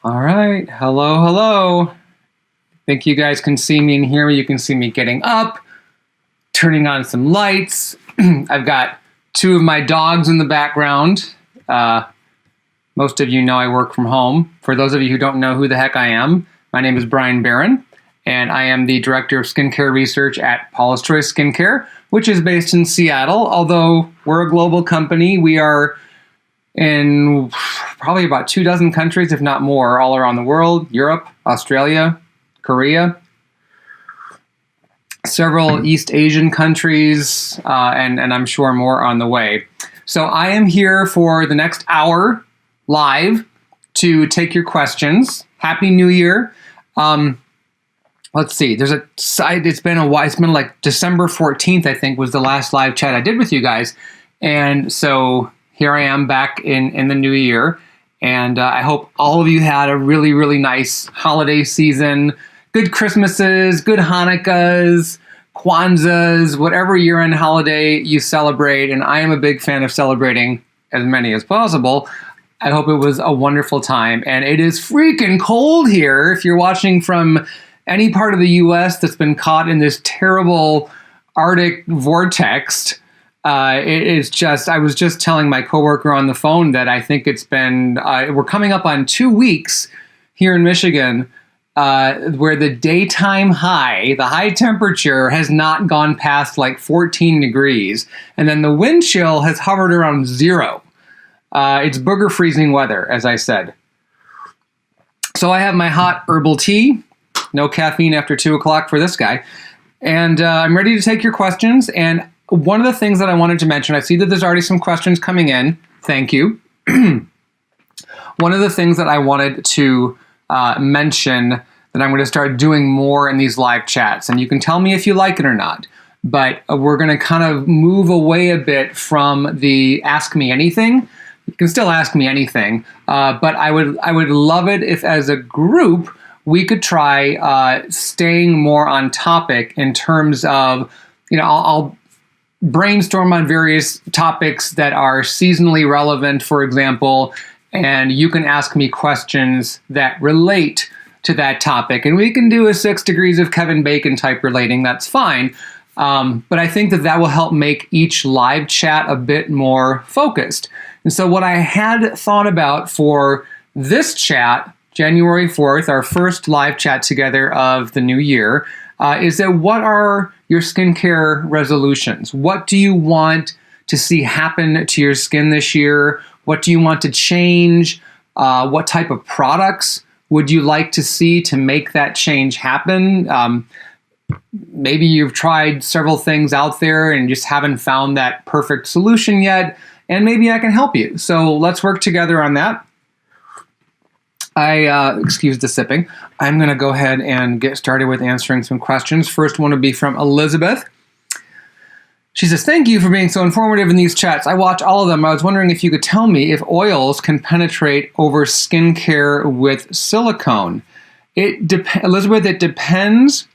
All right. Hello, hello. Think you guys can see me and hear me. You can see me getting up, turning on some lights. I've got two of my dogs in the background. Most of you know I work from home. For those of you who don't know who the heck I am, my name is Bryan, and I am the Director of Skincare Research at Paula's Choice Skincare, which is based in Seattle. Although we're a global company, we are in probably about 24 countries, if not more, all around the world: Europe, Australia, Korea, several East Asian countries, and I'm sure more on the way. So I am here for the next hour live to take your questions. Happy New Year. Let's see, there's a site, it's been a while, it's been like December 14th, I think, was the last live chat I did with you guys. And so here I am back in the new year. And I hope all of you had a really, really nice holiday season. Good Christmases, good Hanukkahs, Kwanzas, whatever year-end holiday you celebrate. And I am a big fan of celebrating as many as possible. I hope it was a wonderful time. And it is freaking cold here. If you're watching from any part of the US that's been caught in this terrible Arctic vortex, it is just, I was just telling my coworker on the phone that I think it's been, we're coming up on 2 weeks here in Michigan where the daytime high, the high temperature has not gone past like 14 degrees. And then the wind chill has hovered around 0. It's booger freezing weather, as I said. So I have my hot herbal tea. No caffeine after 2 o'clock for this guy. And I'm ready to take your questions. And one of the things that I wanted to mention, I see that there's already some questions coming in. Thank you. One of the things that I wanted to mention that I'm going to start doing more in these live chats, and you can tell me if you like it or not, but we're going to kind of move away a bit from the Ask Me Anything. You can still ask me anything, but I would love it if as a group we could try staying more on topic in terms of, I'll brainstorm on various topics that are seasonally relevant, for example, and you can ask me questions that relate to that topic. And we can do a 6 degrees of Kevin Bacon type relating, that's fine. But I think that will help make each live chat a bit more focused. And so what I had thought about for this chat, January 4th, our first live chat together of the new year, is that what are your skincare resolutions? What do you want to see happen to your skin this year? What do you want to change? What type of products would you like to see to make that change happen? Maybe you've tried several things out there and just haven't found that perfect solution yet, and maybe I can help you. So let's work together on that. Excuse the sipping. I'm going to go ahead and get started with answering some questions. First one will be from Elizabeth. She says, thank you for being so informative in these chats. I watch all of them. I was wondering if you could tell me if oils can penetrate over skincare with silicone. Elizabeth, it depends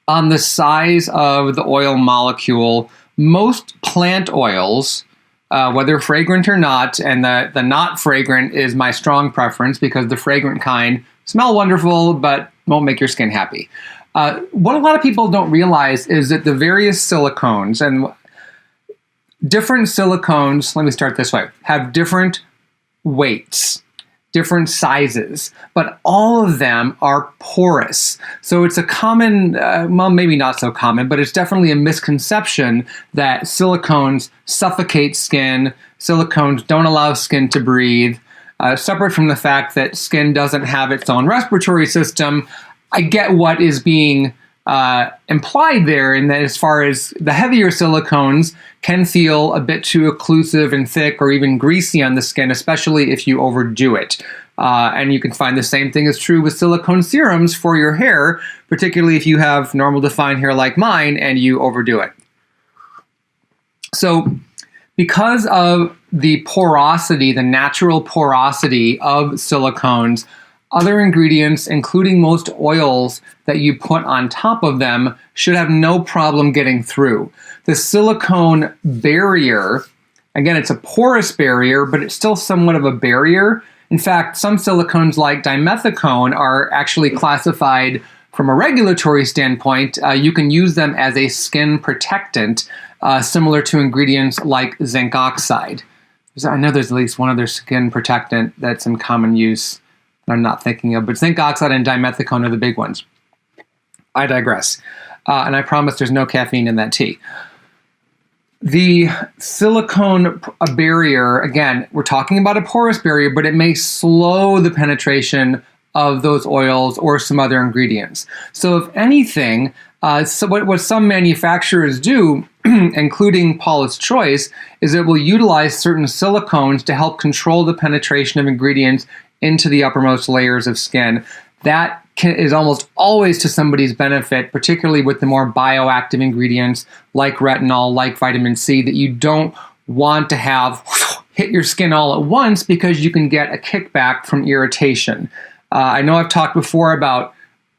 on the size of the oil molecule. Most plant oils, whether fragrant or not, and the not fragrant is my strong preference because the fragrant kind smell wonderful but won't make your skin happy. What a lot of people don't realize is that the various silicones, and different silicones, let me start this way, have different weights, different sizes, but all of them are porous. So it's a common, well, maybe not so common, but it's definitely a misconception that silicones suffocate skin, silicones don't allow skin to breathe. Separate from the fact that skin doesn't have its own respiratory system, I get what is being implied there, in that as far as the heavier silicones can feel a bit too occlusive and thick or even greasy on the skin, especially if you overdo it. And you can find the same thing is true with silicone serums for your hair, particularly if you have normal defined hair like mine and you overdo it. So because of the porosity, the natural porosity of silicones, other ingredients, including most oils that you put on top of them, should have no problem getting through. The silicone barrier, again, it's a porous barrier, but it's still somewhat of a barrier. In fact, some silicones like dimethicone are actually classified from a regulatory standpoint. You can use them as a skin protectant, similar to ingredients like zinc oxide. I know there's at least one other skin protectant that's in common use that I'm not thinking of, but zinc oxide and dimethicone are the big ones. I digress. And I promise there's no caffeine in that tea. The silicone barrier, again, we're talking about a porous barrier, but it may slow the penetration of those oils or some other ingredients. So if anything, what some manufacturers do, including Paula's Choice, is it will utilize certain silicones to help control the penetration of ingredients into the uppermost layers of skin. That is almost always to somebody's benefit, particularly with the more bioactive ingredients like retinol, like vitamin C, that you don't want to have hit your skin all at once because you can get a kickback from irritation. I know I've talked before about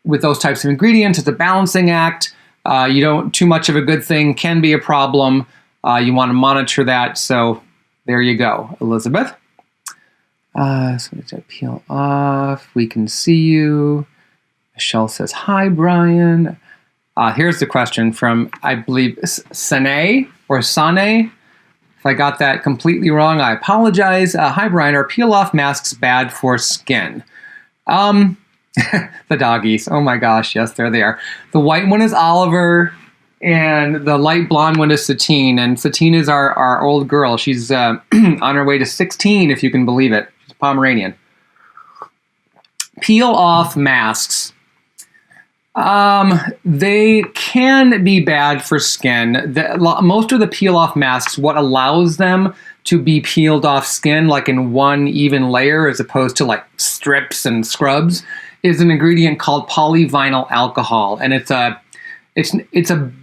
with those types of ingredients, it's a balancing act. Too much of a good thing can be a problem. You want to monitor that. So there you go, Elizabeth. So let's peel off. We can see you. Michelle says, hi, Bryan. Here's the question from, I believe, Sane or Sane. If I got that completely wrong, I apologize. Hi, Bryan. Are peel-off masks bad for skin? The doggies. Oh my gosh, yes, there they are. The white one is Oliver, and the light blonde one is Satine. And Satine is our old girl. She's on her way to 16, if you can believe it. She's a Pomeranian. Peel-off masks. They can be bad for skin. Most of the peel-off masks, what allows them to be peeled off skin, like in one even layer, as opposed to like strips and scrubs, is an ingredient called polyvinyl alcohol, and it's a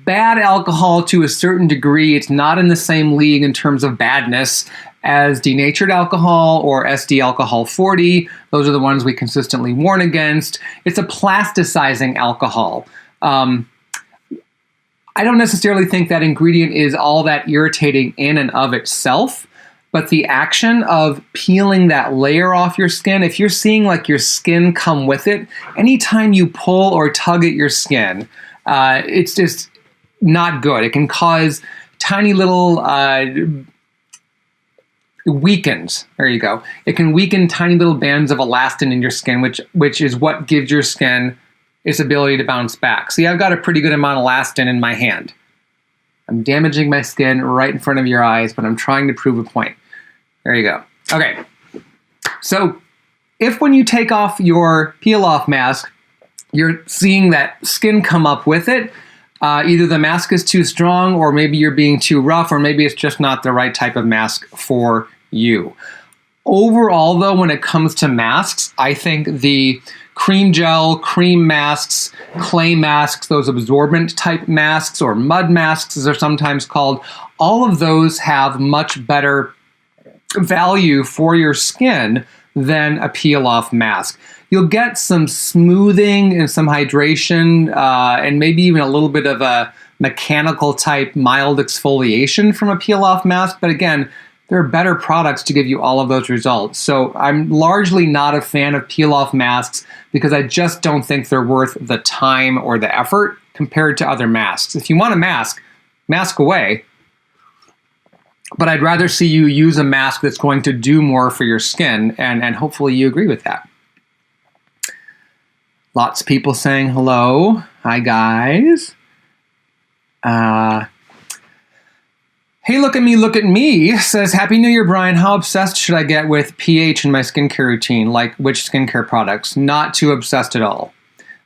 bad alcohol to a certain degree. It's not in the same league in terms of badness as denatured alcohol or SD alcohol 40. Those are the ones we consistently warn against. It's a plasticizing alcohol. I don't necessarily think that ingredient is all that irritating in and of itself, but the action of peeling that layer off your skin, if you're seeing like your skin come with it, anytime you pull or tug at your skin, it's just not good. It can cause tiny little weakens. There you go. It can weaken tiny little bands of elastin in your skin, which is what gives your skin its ability to bounce back. See, I've got a pretty good amount of elastin in my hand. I'm damaging my skin right in front of your eyes, but I'm trying to prove a point. There you go. Okay. So if when you take off your peel-off mask, you're seeing that skin come up with it, either the mask is too strong, or maybe you're being too rough, or maybe it's just not the right type of mask for you. Overall, though, when it comes to masks, I think the cream gel, cream masks, clay masks, those absorbent type masks, or mud masks as they're sometimes called, all of those have much better value for your skin than a peel-off mask. You'll get some smoothing and some hydration, and maybe even a little bit of a mechanical type mild exfoliation from a peel-off mask, but again, there are better products to give you all of those results. So I'm largely not a fan of peel-off masks because I just don't think they're worth the time or the effort compared to other masks. If you want a mask, mask away. But I'd rather see you use a mask that's going to do more for your skin, and hopefully you agree with that. Lots of people saying hello. Hi, guys. Hey, look at me, says, Happy New Year, Bryan. How obsessed should I get with pH in my skincare routine? Like which skincare products? Not too obsessed at all.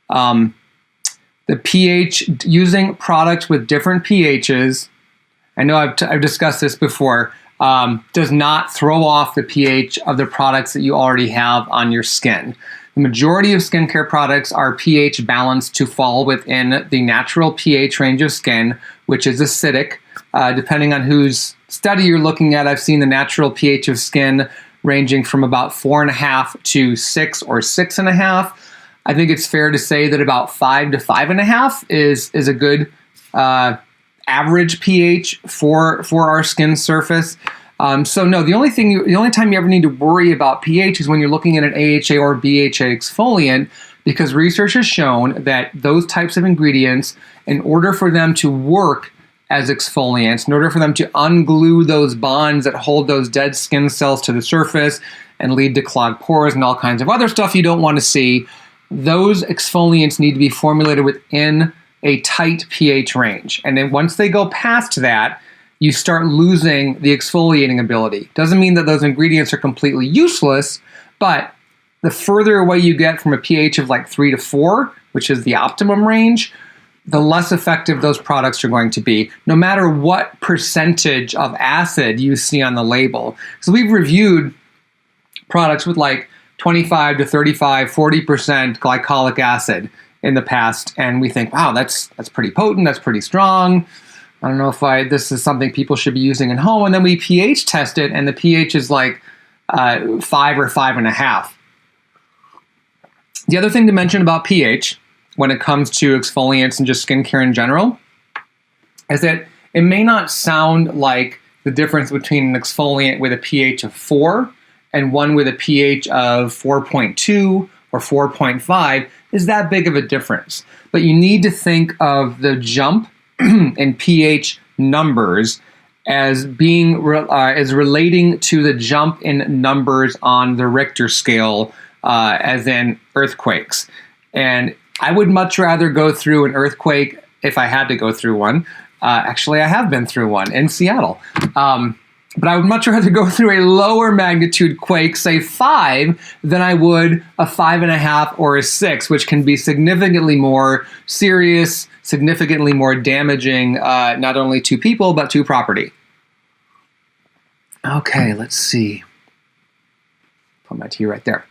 The pH, using products with different pHs, I know I've discussed this before, does not throw off the pH of the products that you already have on your skin. The majority of skincare products are pH balanced to fall within the natural pH range of skin, which is acidic. Depending on whose study you're looking at, I've seen the natural pH of skin ranging from about 4.5 to 6 or 6.5. I think it's fair to say that about 5 to 5.5 is a good average pH for our skin surface. So no, the only time you ever need to worry about pH is when you're looking at an AHA or BHA exfoliant, because research has shown that those types of ingredients, in order for them to work as exfoliants, in order for them to unglue those bonds that hold those dead skin cells to the surface and lead to clogged pores and all kinds of other stuff you don't want to see, those exfoliants need to be formulated within a tight pH range. And then once they go past that, you start losing the exfoliating ability. Doesn't mean that those ingredients are completely useless, but the further away you get from a pH of like 3 to 4, which is the optimum range, the less effective those products are going to be, no matter what percentage of acid you see on the label. So we've reviewed products with like 25 to 35, 40% glycolic acid in the past, and we think, wow, that's pretty potent, that's pretty strong. I don't know if this is something people should be using at home. And then we pH test it, and the pH is like 5 or 5.5. The other thing to mention about pH when it comes to exfoliants and just skincare in general is that it may not sound like the difference between an exfoliant with a pH of 4 and one with a pH of 4.2 or 4.5 is that big of a difference. But you need to think of the jump in pH numbers as being as relating to the jump in numbers on the Richter scale, as in earthquakes. And I would much rather go through an earthquake if I had to go through one. Actually, I have been through one in Seattle. But I would much rather go through a lower magnitude quake, say 5, than I would a 5.5 or a 6, which can be significantly more serious, significantly more damaging, not only to people, but to property. Okay, let's see. Put my tea right there.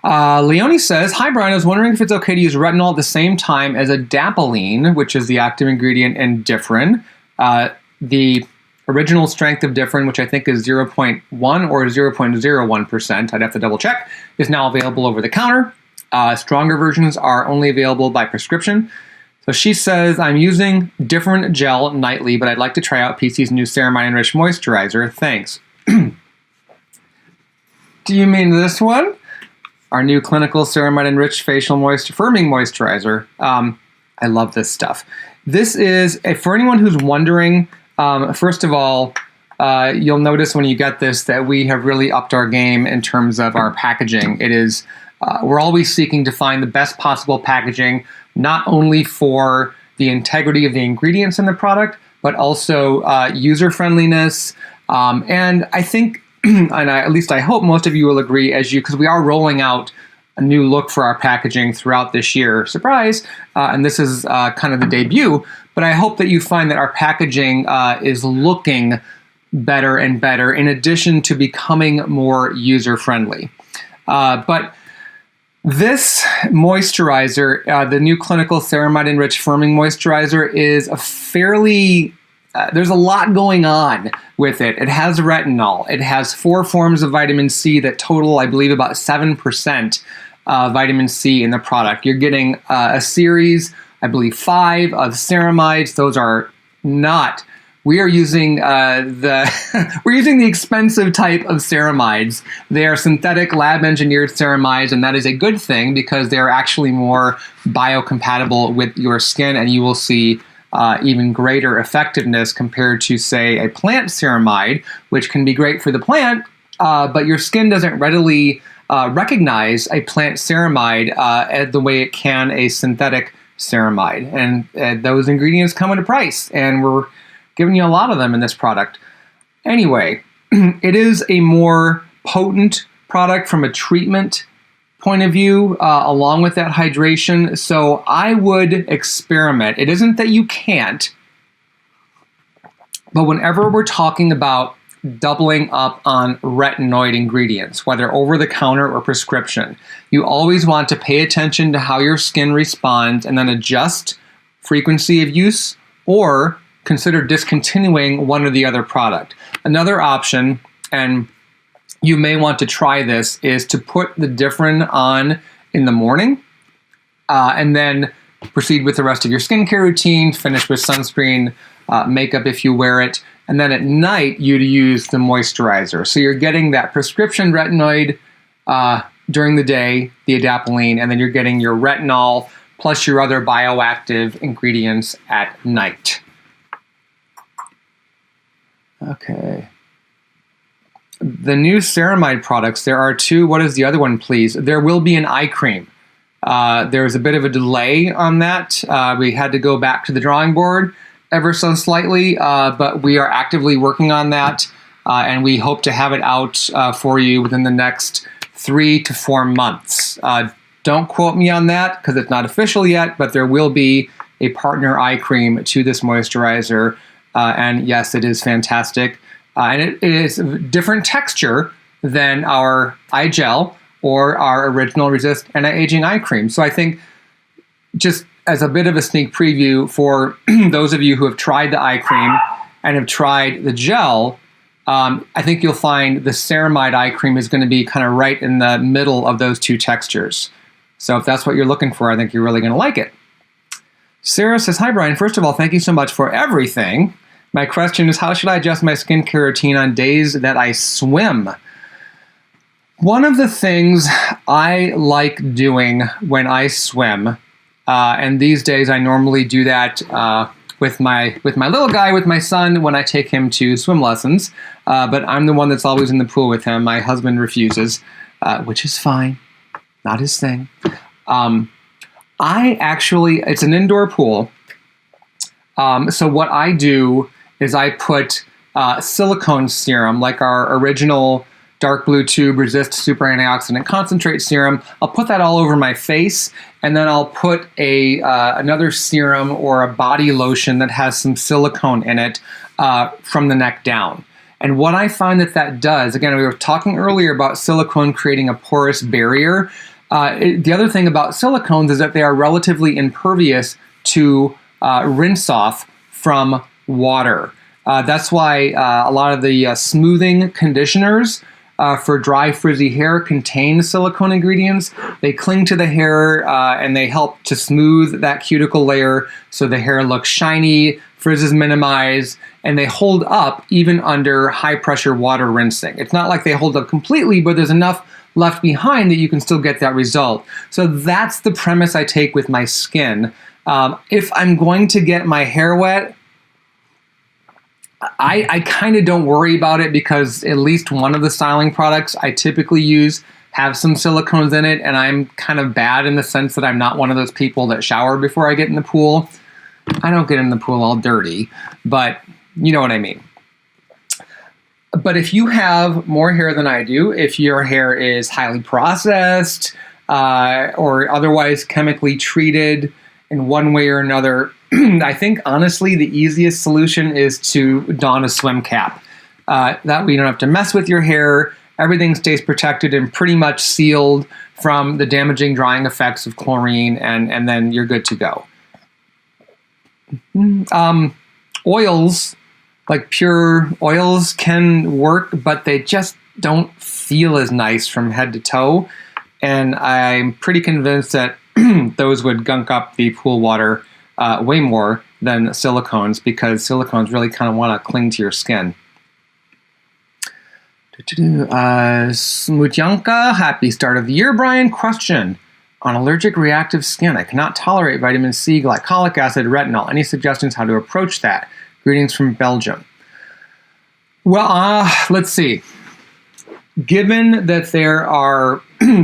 Leonie says, hi, Bryan. I was wondering if it's okay to use retinol at the same time as Adapalene, which is the active ingredient in Differin. The original strength of Differin, which I think is 0.1 or 0.01%, I'd have to double check, is now available over the counter. Stronger versions are only available by prescription. So she says, I'm using Differin gel nightly, but I'd like to try out PC's new Ceramide Enriched Moisturizer. Thanks. Do you mean this one? Our new clinical Ceramide Enriched Facial Firming Moisturizer. I love this stuff. This is, for anyone who's wondering, first of all, you'll notice when you get this that we have really upped our game in terms of our packaging. It is, we're always seeking to find the best possible packaging, not only for the integrity of the ingredients in the product, but also user-friendliness. And I think, at least I hope most of you will agree, because we are rolling out a new look for our packaging throughout this year. Surprise! And this is kind of the debut. But I hope that you find that our packaging is looking better and better, in addition to becoming more user-friendly. But this moisturizer, the new clinical Ceramide Enriched Firming Moisturizer, is a fairly... there's a lot going on with it. It has retinol. It has 4 forms of vitamin C that total, I believe, about 7% vitamin C in the product. You're getting a series, I believe 5 of ceramides. Those are not. We are using we're using the expensive type of ceramides. They are synthetic lab-engineered ceramides, and that is a good thing because they are actually more biocompatible with your skin, and you will see even greater effectiveness compared to, say, a plant ceramide, which can be great for the plant, but your skin doesn't readily recognize a plant ceramide the way it can a synthetic ceramide. And those ingredients come at a price, and we're giving you a lot of them in this product. Anyway, it is a more potent product from a treatment point of view, along with that hydration. So I would experiment. It isn't that you can't, but whenever we're talking about doubling up on retinoid ingredients, whether over the counter or prescription, you always want to pay attention to how your skin responds and then adjust frequency of use or consider discontinuing one or the other product. Another option, and you may want to try this, is to put the Differin on in the morning and then proceed with the rest of your skincare routine, finish with sunscreen, makeup if you wear it, And then at night, you'd use the moisturizer. So you're getting that prescription retinoid during the day, the Adapalene, and then you're getting your retinol plus your other bioactive ingredients at night. Okay. The new Ceramide products, there are two. What is the other one, please? There will be an eye cream. There's a bit of a delay on that. We had to go back to the drawing board ever so slightly, but we are actively working on that, and we hope to have it out for you within the next 3 to 4 months. Don't quote me on that because it's not official yet, but there will be a partner eye cream to this moisturizer, and yes, it is fantastic. And it is a different texture than our eye gel or our original Resist Anti-Aging Eye Cream. So I think, just as a bit of a sneak preview for those of you who have tried the eye cream and have tried the gel, I think you'll find the Ceramide eye cream is going to be kind of right in the middle of those two textures. So if that's what you're looking for, I think you're really going to like it. Sarah says, hi, Bryan. First of all, thank you so much for everything. My question is, how should I adjust my skincare routine on days that I swim? One of the things I like doing when I swim, and these days I normally do that with my little guy, with my son, when I take him to swim lessons, but I'm the one that's always in the pool with him. My husband refuses, which is fine, not his thing. It's an indoor pool, so what I do is I put silicone serum, like our original dark blue tube Resist Super Antioxidant Concentrate serum. I'll put that all over my face, and then I'll put another serum or a body lotion that has some silicone in it from the neck down. And what I find that does, again, we were talking earlier about silicone creating a porous barrier. The other thing about silicones is that they are relatively impervious to rinse off from water. That's why a lot of the smoothing conditioners for dry, frizzy hair contain silicone ingredients. They cling to the hair and they help to smooth that cuticle layer so the hair looks shiny, frizz is minimized, and they hold up even under high-pressure water rinsing. It's not like they hold up completely, but there's enough left behind that you can still get that result. So that's the premise I take with my skin. If I'm going to get my hair wet, I kind of don't worry about it because at least one of the styling products I typically use have some silicones in it, and I'm kind of bad in the sense that I'm not one of those people that shower before I get in the pool. I don't get in the pool all dirty, but you know what I mean. But if you have more hair than I do, if your hair is highly processed or otherwise chemically treated in one way or another, I think, honestly, the easiest solution is to don a swim cap. That way you don't have to mess with your hair. Everything stays protected and pretty much sealed from the damaging drying effects of chlorine, and then you're good to go. Oils, like pure oils, can work, but they just don't feel as nice from head to toe. And I'm pretty convinced that those would gunk up the pool water way more than silicones, because silicones really kind of want to cling to your skin. Smutyanka, happy start of the year, Bryan. Question on allergic reactive skin. I cannot tolerate vitamin C, glycolic acid, retinol. Any suggestions how to approach that? Greetings from Belgium. Well, let's see. Given that there are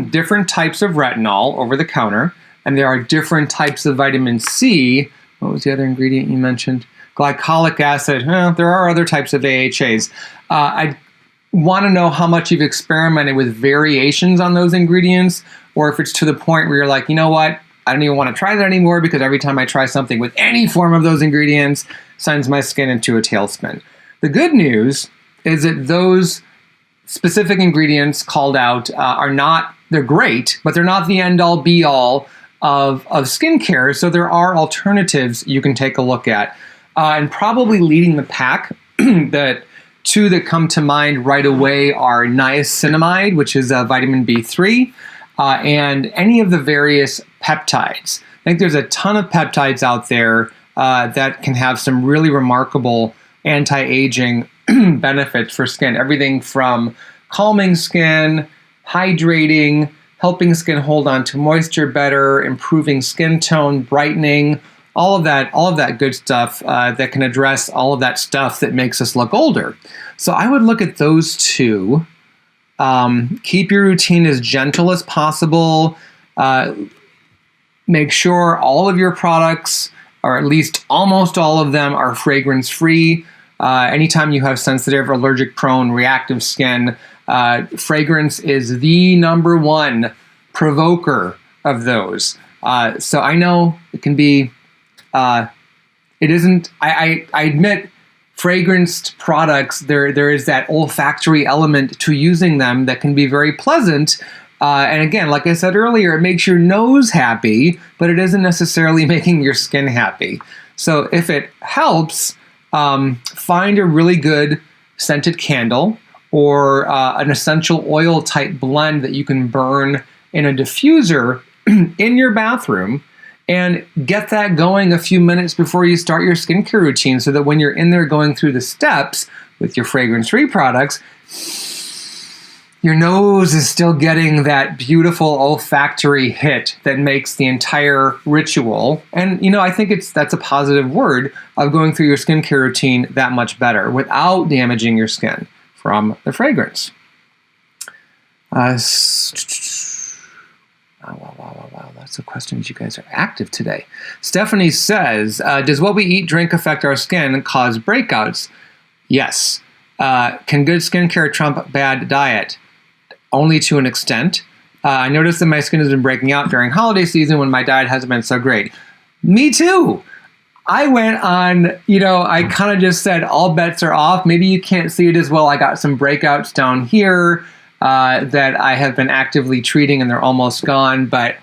different types of retinol over the counter, and there are different types of vitamin C, what was the other ingredient you mentioned? Glycolic acid. There are other types of AHAs. I want to know how much you've experimented with variations on those ingredients, or if it's to the point where you're like, you know what, I don't even want to try that anymore because every time I try something with any form of those ingredients, sends my skin into a tailspin. The good news is that those specific ingredients called out they're great, but they're not the end-all be-all of skincare, so there are alternatives you can take a look at. And probably leading the pack, that two that come to mind right away are niacinamide, which is a vitamin B3, and any of the various peptides. I think there's a ton of peptides out there that can have some really remarkable anti-aging benefits for skin. Everything from calming skin, hydrating, helping skin hold on to moisture better, improving skin tone, brightening, all of that good stuff that can address all of that stuff that makes us look older. So I would look at those two. Keep your routine as gentle as possible. Make sure all of your products, or at least almost all of them, are fragrance-free. Anytime you have sensitive, allergic-prone, reactive skin, fragrance is the number one provoker of those. So I know it can be, it isn't, I admit, fragranced products, there is that olfactory element to using them that can be very pleasant. And again, like I said earlier, it makes your nose happy, but it isn't necessarily making your skin happy. So if it helps, find a really good scented candle or an essential oil type blend that you can burn in a diffuser in your bathroom, and get that going a few minutes before you start your skincare routine, so that when you're in there going through the steps with your fragrance-free products, your nose is still getting that beautiful olfactory hit that makes the entire ritual, and I think that's a positive word, of going through your skincare routine that much better without damaging your skin from the fragrance. Wow, lots of questions. You guys are active today. Stephanie says, does what we eat, drink affect our skin and cause breakouts? Yes. Can good skincare trump bad diet? Only to an extent. I noticed that my skin has been breaking out during holiday season when my diet hasn't been so great. Me too. I went on, I kind of just said all bets are off. Maybe you can't see it as well. I got some breakouts down here that I have been actively treating, and they're almost gone. But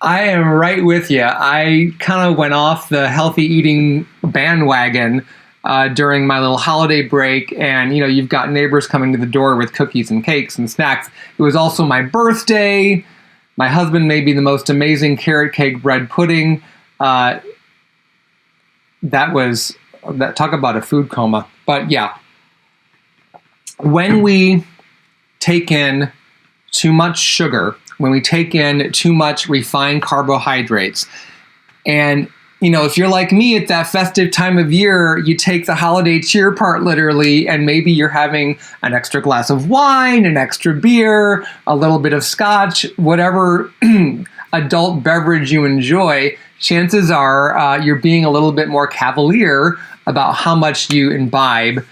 I am right with you. I kind of went off the healthy eating bandwagon during my little holiday break, and you've got neighbors coming to the door with cookies and cakes and snacks. It was also my birthday. My husband made me the most amazing carrot cake bread pudding. Talk about a food coma. But yeah, when we take in too much sugar, when we take in too much refined carbohydrates, and if you're like me at that festive time of year, you take the holiday cheer part literally, and maybe you're having an extra glass of wine, an extra beer, a little bit of scotch, whatever adult beverage you enjoy, chances are you're being a little bit more cavalier about how much you imbibe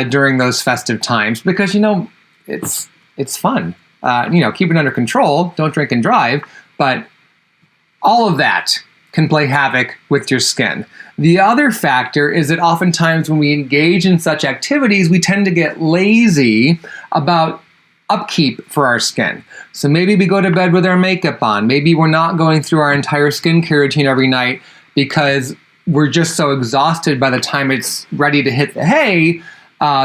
during those festive times, because it's fun. Keep it under control. Don't drink and drive. But all of that can play havoc with your skin. The other factor is that oftentimes when we engage in such activities, we tend to get lazy about upkeep for our skin. So maybe we go to bed with our makeup on. Maybe we're not going through our entire skincare routine every night because we're just so exhausted by the time it's ready to hit the hay,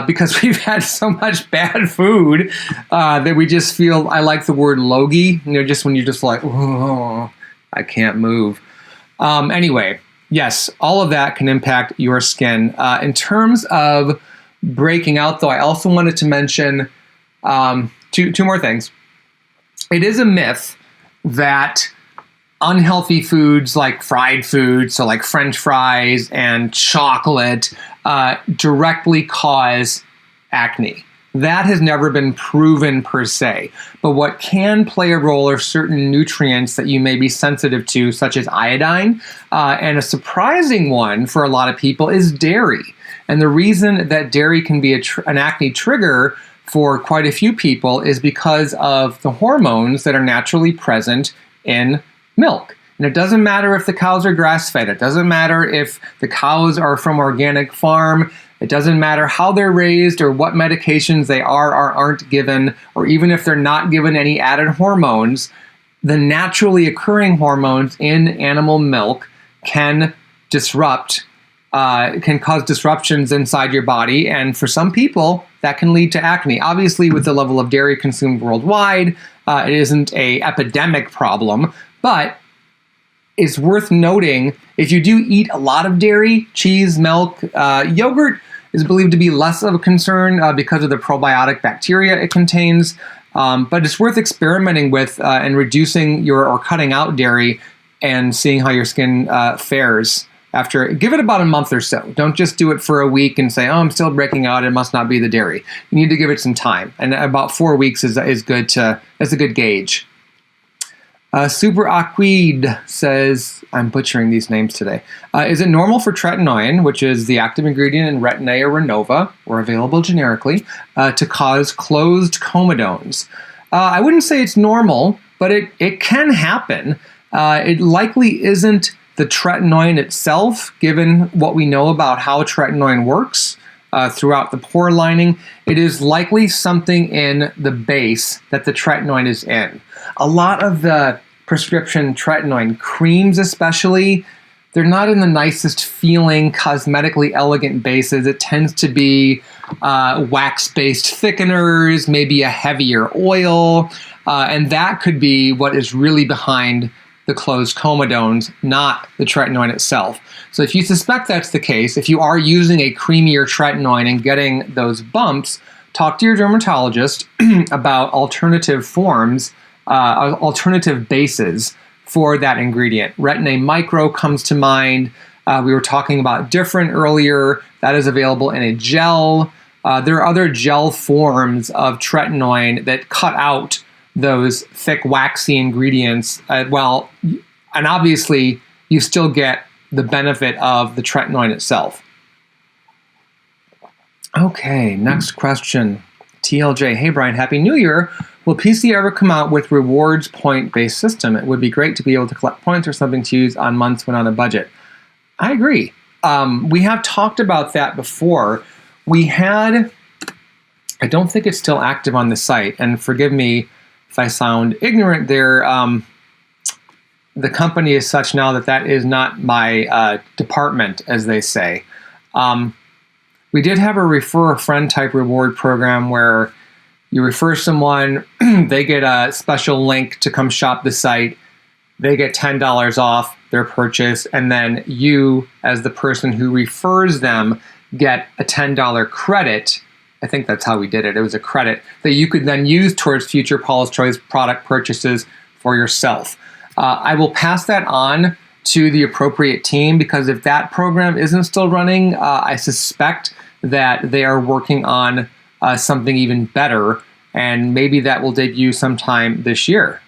because we've had so much bad food that we just feel, I like the word logy, just when you're just like, oh, I can't move. Anyway, yes, all of that can impact your skin. In terms of breaking out, though, I also wanted to mention two more things. It is a myth that unhealthy foods like fried foods, so like French fries and chocolate, directly cause acne. That has never been proven per se. But what can play a role are certain nutrients that you may be sensitive to, such as iodine. And a surprising one for a lot of people is dairy. And the reason that dairy can be an acne trigger for quite a few people is because of the hormones that are naturally present in milk. And it doesn't matter if the cows are grass-fed. It doesn't matter if the cows are from organic farm. It doesn't matter how they're raised or what medications they are or aren't given, or even if they're not given any added hormones. The naturally occurring hormones in animal milk can cause disruptions inside your body. And for some people, that can lead to acne. Obviously, with the level of dairy consumed worldwide, it isn't an epidemic problem, but it's worth noting if you do eat a lot of dairy, cheese, milk, yogurt is believed to be less of a concern because of the probiotic bacteria it contains. But it's worth experimenting with and reducing or cutting out dairy and seeing how your skin fares after. Give it about a month or so. Don't just do it for a week and say, oh, I'm still breaking out. It must not be the dairy. You need to give it some time. And about 4 weeks is good that's a good gauge. Super Aquid says, I'm butchering these names today. Is it normal for tretinoin, which is the active ingredient in Retin-A or Renova, or available generically, to cause closed comedones? I wouldn't say it's normal, but it can happen. It likely isn't the tretinoin itself, given what we know about how tretinoin works throughout the pore lining. It is likely something in the base that the tretinoin is in. A lot of the prescription tretinoin creams especially, they're not in the nicest feeling, cosmetically elegant bases. It tends to be wax-based thickeners, maybe a heavier oil, and that could be what is really behind the closed comedones, not the tretinoin itself. So if you suspect that's the case, if you are using a creamier tretinoin and getting those bumps, talk to your dermatologist about alternative forms, alternative bases for that ingredient. Retin-A Micro comes to mind. We were talking about Differin earlier. That is available in a gel. There are other gel forms of tretinoin that cut out those thick, waxy ingredients. And obviously, you still get the benefit of the tretinoin itself. Okay, next question. TLJ, hey Brian, Happy New Year. Will PC ever come out with rewards point-based system? It would be great to be able to collect points or something to use on months when on a budget. I agree. We have talked about that before. We had, I don't think it's still active on the site, and forgive me if I sound ignorant there. The company is such now that is not my department, as they say. We did have a refer a friend type reward program where you refer someone, they get a special link to come shop the site, they get $10 off their purchase, and then you, as the person who refers them, get a $10 credit. I think that's how we did it. It was a credit that you could then use towards future Paula's Choice product purchases for yourself. I will pass that on to the appropriate team, because if that program isn't still running, I suspect that they are working on something even better, and maybe that will debut sometime this year.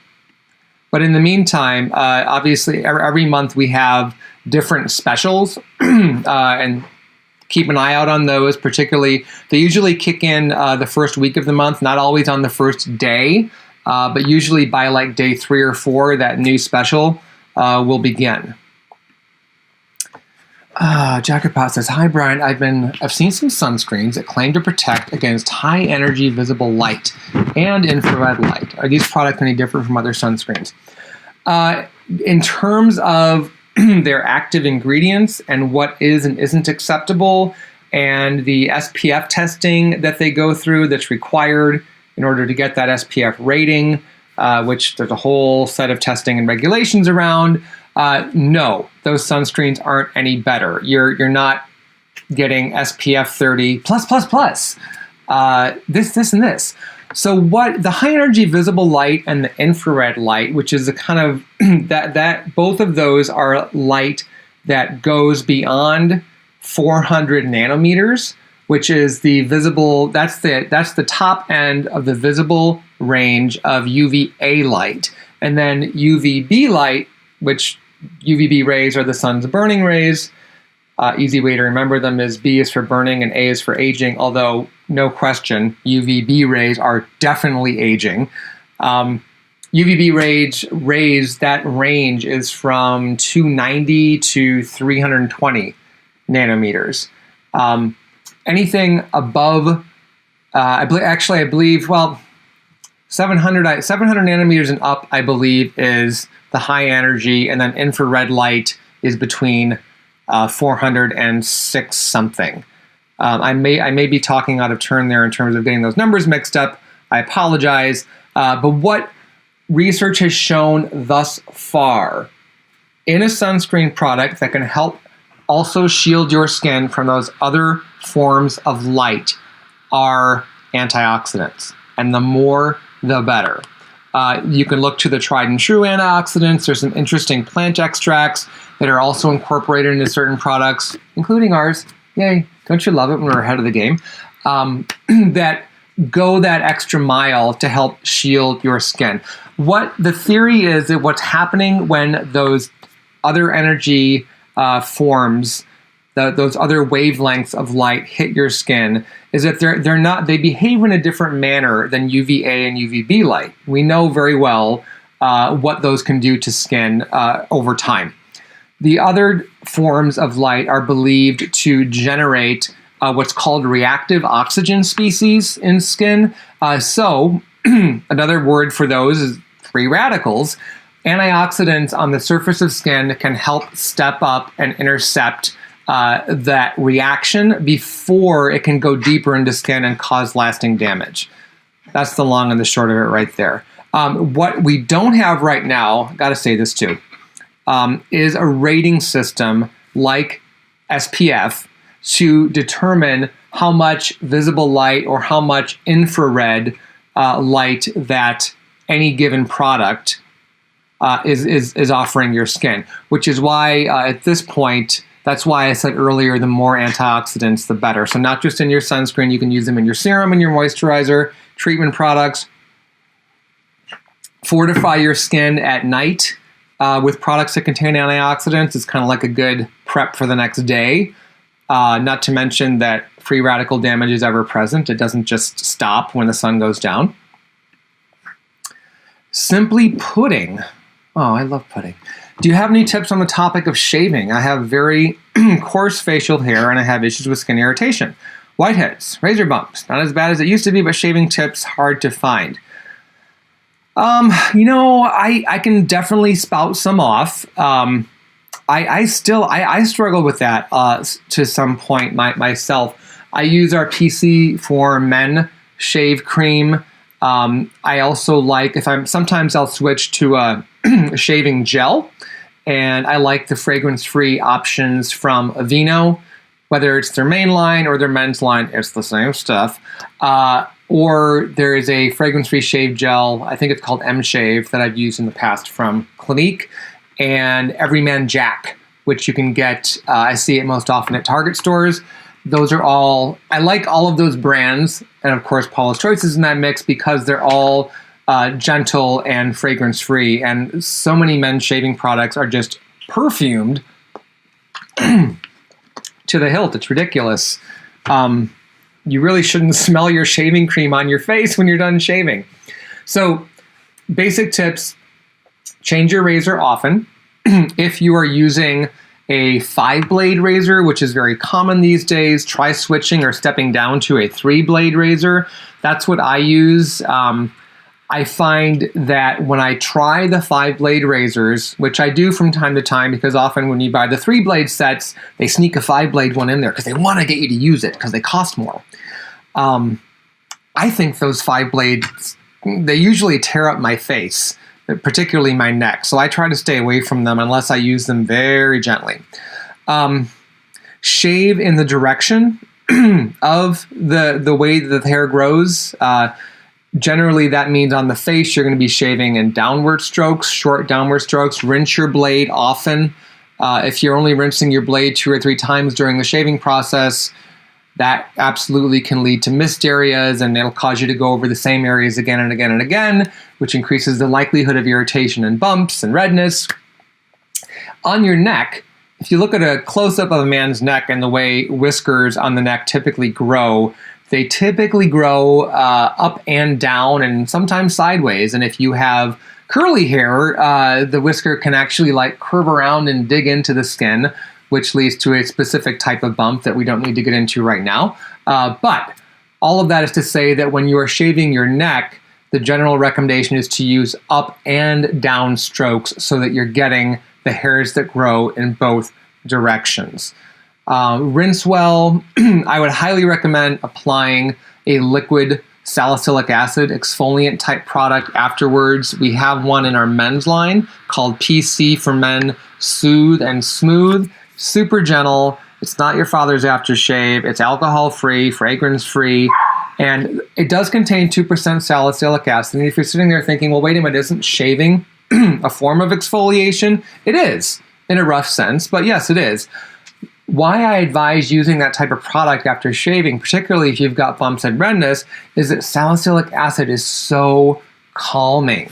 But in the meantime, obviously every month we have different specials, and keep an eye out on those. Particularly, they usually kick in the first week of the month, not always on the first day, but usually by like day 3 or 4, that new special will begin. Jackpot says, hi Brian, I've seen some sunscreens that claim to protect against high energy visible light and infrared light. Are these products any different from other sunscreens? In terms of their active ingredients and what is and isn't acceptable, and the SPF testing that they go through that's required in order to get that SPF rating, which there's a whole set of testing and regulations around. No, those sunscreens aren't any better. You're not getting SPF 30 plus, this and this. So what the high energy visible light and the infrared light, which is a kind of that both of those are light that goes beyond 400 nanometers, which is the visible, that's the top end of the visible range of UVA light. And then UVB light, which UVB rays are the sun's burning rays. Easy way to remember them is B is for burning and A is for aging, although no question, UVB rays are definitely aging. UVB rays, that range is from 290 to 320 nanometers. Anything above, I believe, 700 nanometers and up, I believe, is the high energy, and then infrared light is between 400 and 6 something. I may be talking out of turn there in terms of getting those numbers mixed up. I apologize. But what research has shown thus far in a sunscreen product that can help also shield your skin from those other forms of light are antioxidants, and the more, the better. You can look to the tried and true antioxidants. There's some interesting plant extracts that are also incorporated into certain products, including ours. Yay, don't you love it when we're ahead of the game? That go that extra mile to help shield your skin. What the theory is that what's happening when those other energy forms, those other wavelengths of light hit your skin, is that they behave in a different manner than UVA and UVB light. We know very well what those can do to skin over time. The other forms of light are believed to generate what's called reactive oxygen species in skin. So another word for those is free radicals. Antioxidants on the surface of skin can help step up and intercept that reaction before it can go deeper into skin and cause lasting damage. That's the long and the short of it right there. What we don't have right now, got to say this too, is a rating system like SPF to determine how much visible light or how much infrared light that any given product is offering your skin, which is why at this point, that's why I said earlier, the more antioxidants, the better. So not just in your sunscreen, you can use them in your serum and your moisturizer, treatment products. Fortify your skin at night with products that contain antioxidants. It's kind of like a good prep for the next day. Not to mention that free radical damage is ever present. It doesn't just stop when the sun goes down. Simply pudding. Oh, I love pudding. Do you have any tips on the topic of shaving? I have very coarse facial hair and I have issues with skin irritation. Whiteheads, razor bumps, not as bad as it used to be, but shaving tips hard to find. I can definitely spout some off. I struggle with that to some point myself. I use our PC for Men shave cream. I also like, sometimes I'll switch to a shaving gel, and I like the fragrance-free options from Aveeno, whether it's their main line or their men's line, it's the same stuff. Or there is a fragrance-free shave gel, I think it's called M-Shave, that I've used in the past from Clinique, and Everyman Jack, which you can get, I see it most often at Target stores. Those are all, I like all of those brands, and of course Paula's Choice is in that mix because they're all gentle and fragrance-free, and so many men's shaving products are just perfumed to the hilt. It's ridiculous. You really shouldn't smell your shaving cream on your face when you're done shaving. So, basic tips, change your razor often. If you are using a 5-blade razor, which is very common these days, try switching or stepping down to a 3-blade razor. That's what I use. I find that when I try the 5-blade razors, which I do from time to time, because often when you buy the 3-blade sets, they sneak a 5-blade one in there because they want to get you to use it because they cost more. I think those 5-blades, they usually tear up my face, particularly my neck. So I try to stay away from them unless I use them very gently. Shave in the direction of the way that the hair grows. Generally, that means on the face, you're going to be shaving in downward strokes, short downward strokes. Rinse your blade often. If you're only rinsing your blade 2 or 3 times during the shaving process, that absolutely can lead to missed areas, and it'll cause you to go over the same areas again and again and again, which increases the likelihood of irritation and bumps and redness. On your neck, if you look at a close-up of a man's neck and the way whiskers on the neck typically grow, they typically grow up and down and sometimes sideways. And if you have curly hair, the whisker can actually like curve around and dig into the skin, which leads to a specific type of bump that we don't need to get into right now. But all of that is to say that when you are shaving your neck, the general recommendation is to use up and down strokes so that you're getting the hairs that grow in both directions. Rinse well. I would highly recommend applying a liquid salicylic acid exfoliant type product afterwards. We have one in our men's line called PC for Men Soothe and Smooth. Super gentle. It's not your father's aftershave. It's alcohol-free, fragrance-free, and it does contain 2% salicylic acid. And if you're sitting there thinking, well, wait a minute, isn't shaving a form of exfoliation? It is, in a rough sense, but yes, it is. Why I advise using that type of product after shaving, particularly if you've got bumps and redness, is that salicylic acid is so calming.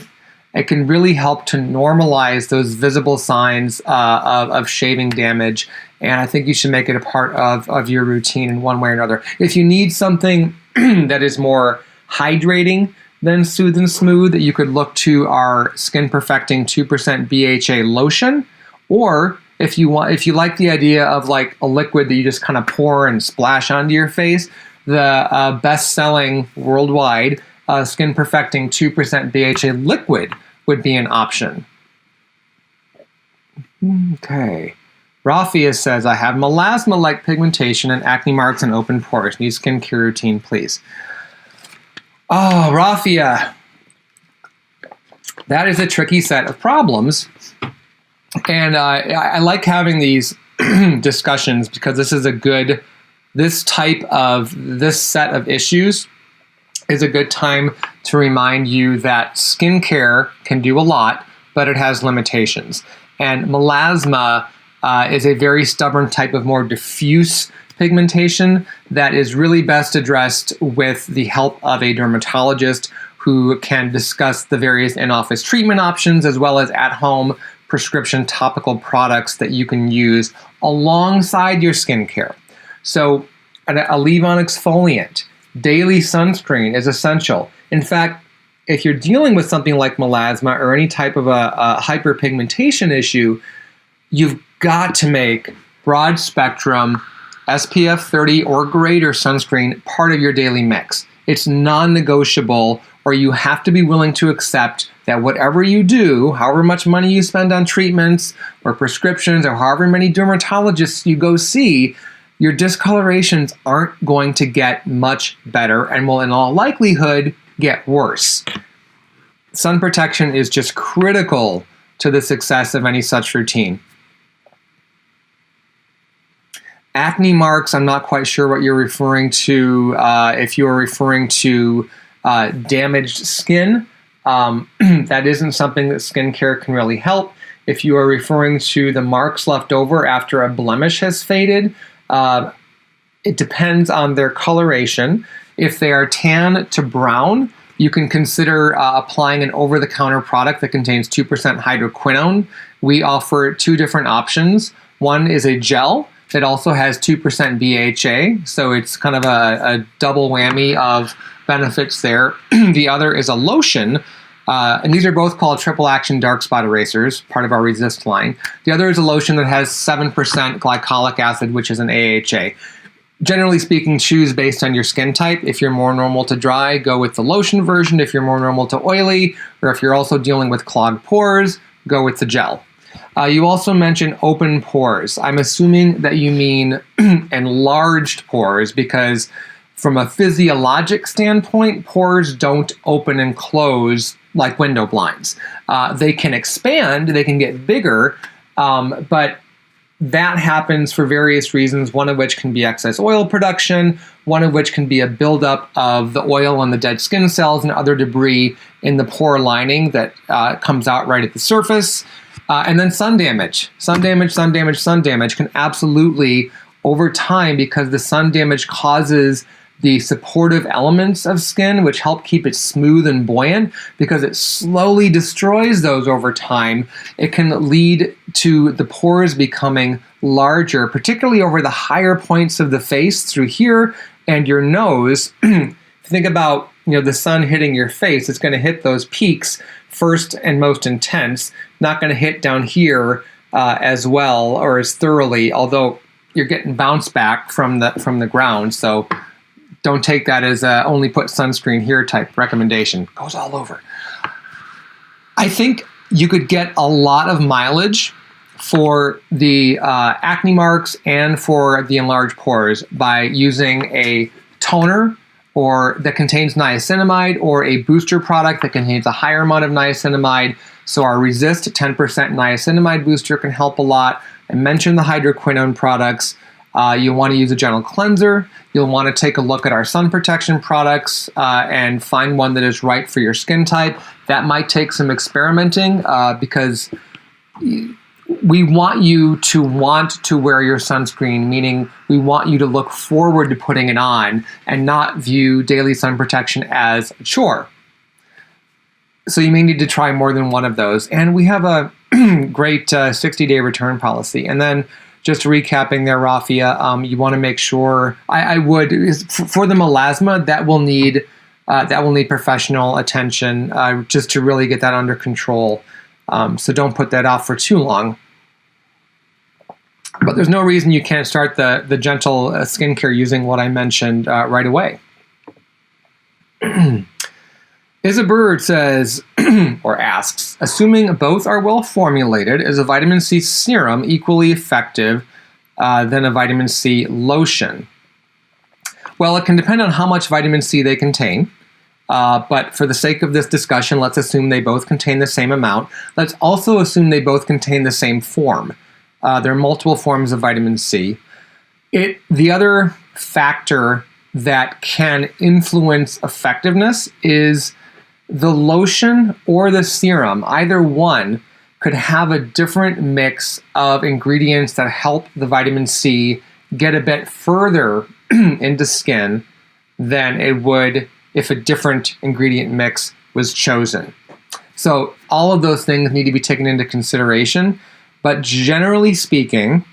It can really help to normalize those visible signs of shaving damage, and I think you should make it a part of your routine in one way or another. If you need something that is more hydrating than Soothe and Smooth, you could look to our Skin Perfecting 2% BHA lotion, or if you like the idea of like a liquid that you just kind of pour and splash onto your face, the best-selling worldwide Skin Perfecting 2% BHA liquid would be an option. Okay. Rafia says, I have melasma-like pigmentation and acne marks and open pores. Need skincare routine, please. Oh, Rafia. That is a tricky set of problems. And I like having these discussions because this set of issues is a good time to remind you that skincare can do a lot, but it has limitations. And melasma is a very stubborn type of more diffuse pigmentation that is really best addressed with the help of a dermatologist who can discuss the various in-office treatment options as well as at-home prescription topical products that you can use alongside your skincare. So a leave-on exfoliant, daily sunscreen is essential. In fact, if you're dealing with something like melasma or any type of a hyperpigmentation issue, you've got to make broad spectrum SPF 30 or greater sunscreen part of your daily mix. It's non-negotiable, or you have to be willing to accept that whatever you do, however much money you spend on treatments or prescriptions or however many dermatologists you go see, your discolorations aren't going to get much better and will in all likelihood get worse. Sun protection is just critical to the success of any such routine. Acne marks, I'm not quite sure what you're referring to. If you're referring to damaged skin, that isn't something that skincare can really help. If you are referring to the marks left over after a blemish has faded, it depends on their coloration. If they are tan to brown, you can consider applying an over-the-counter product that contains 2% hydroquinone. We offer two different options. One is a gel that also has 2% BHA, so it's kind of a double whammy of benefits there. The other is a lotion, and these are both called triple action dark spot erasers, part of our Resist line. The other is a lotion that has 7% glycolic acid, which is an AHA. Generally speaking, choose based on your skin type. If you're more normal to dry, go with the lotion version. If you're more normal to oily, or if you're also dealing with clogged pores, go with the gel. You also mentioned open pores. I'm assuming that you mean enlarged pores because from a physiologic standpoint, pores don't open and close like window blinds. They can expand, they can get bigger, but that happens for various reasons, one of which can be excess oil production, one of which can be a buildup of the oil on the dead skin cells and other debris in the pore lining that comes out right at the surface. And then sun damage. Sun damage can absolutely, over time, because the sun damage causes the supportive elements of skin, which help keep it smooth and buoyant, because it slowly destroys those over time. It can lead to the pores becoming larger, particularly over the higher points of the face through here and your nose. Think about the sun hitting your face. It's going to hit those peaks first and most intense, not going to hit down here as well or as thoroughly, although you're getting bounce back from the ground. So don't take that as a only put sunscreen here type recommendation. Goes all over. I think you could get a lot of mileage for the acne marks and for the enlarged pores by using a toner or that contains niacinamide, or a booster product that contains a higher amount of niacinamide. So our Resist 10% niacinamide booster can help a lot. I mentioned the hydroquinone products. You'll want to use a gentle cleanser. You'll want to take a look at our sun protection products and find one that is right for your skin type. That might take some experimenting because we want you to want to wear your sunscreen, meaning we want you to look forward to putting it on and not view daily sun protection as a chore. So you may need to try more than one of those. And we have a great 60-day return policy. And then just recapping there, Rafia, you want to make sure, I would, for the melasma, that will need professional attention just to really get that under control. So don't put that off for too long. But there's no reason you can't start the gentle skincare using what I mentioned right away. Isabird says, or asks, assuming both are well formulated, is a vitamin C serum equally effective than a vitamin C lotion? Well, it can depend on how much vitamin C they contain. But for the sake of this discussion, let's assume they both contain the same amount. Let's also assume they both contain the same form. There are multiple forms of vitamin C. The other factor that can influence effectiveness is the lotion or the serum. Either one could have a different mix of ingredients that help the vitamin C get a bit further into skin than it would if a different ingredient mix was chosen. So all of those things need to be taken into consideration. But generally speaking,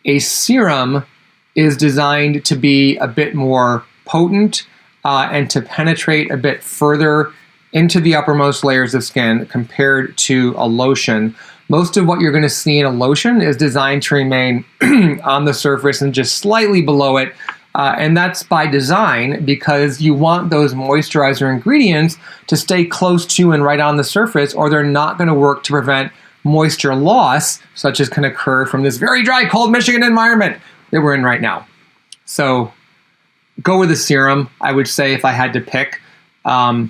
a serum is designed to be a bit more potent and to penetrate a bit further into the uppermost layers of skin compared to a lotion. Most of what you're going to see in a lotion is designed to remain on the surface and just slightly below it. And that's by design because you want those moisturizer ingredients to stay close to and right on the surface, or they're not going to work to prevent moisture loss, such as can occur from this very dry, cold Michigan environment that we're in right now. So go with a serum, I would say, if I had to pick. But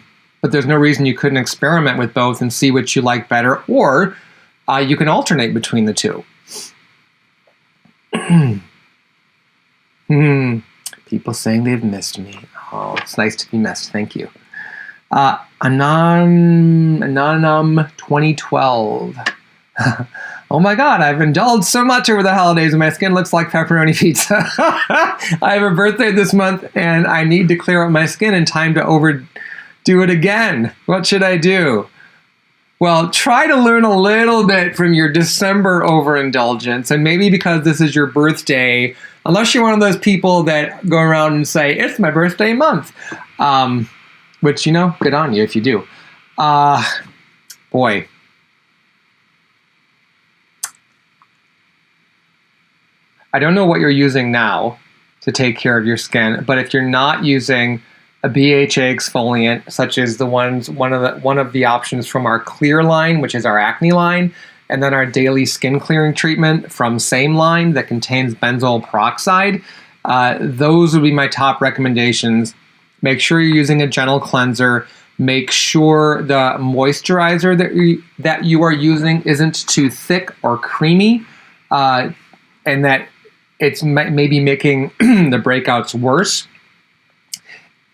there's no reason you couldn't experiment with both and see what you like better, or you can alternate between the two. People saying they've missed me. Oh, it's nice to be missed. Thank you. Anonymum 2012. Oh my God, I've indulged so much over the holidays and my skin looks like pepperoni pizza. I have a birthday this month and I need to clear up my skin in time to overdo it again. What should I do? Well, try to learn a little bit from your December overindulgence, and maybe because this is your birthday, unless you're one of those people that go around and say, it's my birthday month, which, you know, good on you if you do. Boy. I don't know what you're using now to take care of your skin, but if you're not using a BHA exfoliant, such as one of the options from our clear line, which is our acne line, and then our daily skin clearing treatment from same line that contains benzoyl peroxide, those would be my top recommendations. Make sure you're using a gentle cleanser. Make sure the moisturizer that you are using isn't too thick or creamy, and that it's maybe making the breakouts worse.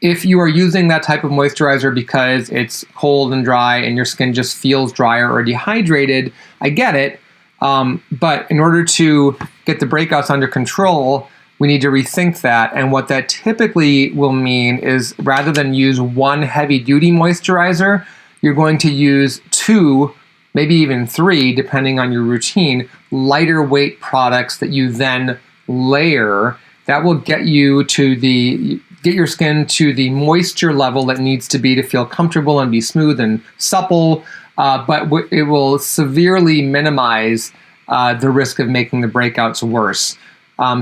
If you are using that type of moisturizer because it's cold and dry and your skin just feels drier or dehydrated, I get it. But in order to get the breakouts under control, we need to rethink that. And what that typically will mean is rather than use one heavy-duty moisturizer, you're going to use 2, maybe even 3, depending on your routine, lighter weight products that you then layer. That will get your skin to the moisture level that needs to be to feel comfortable and be smooth and supple, but it will severely minimize the risk of making the breakouts worse.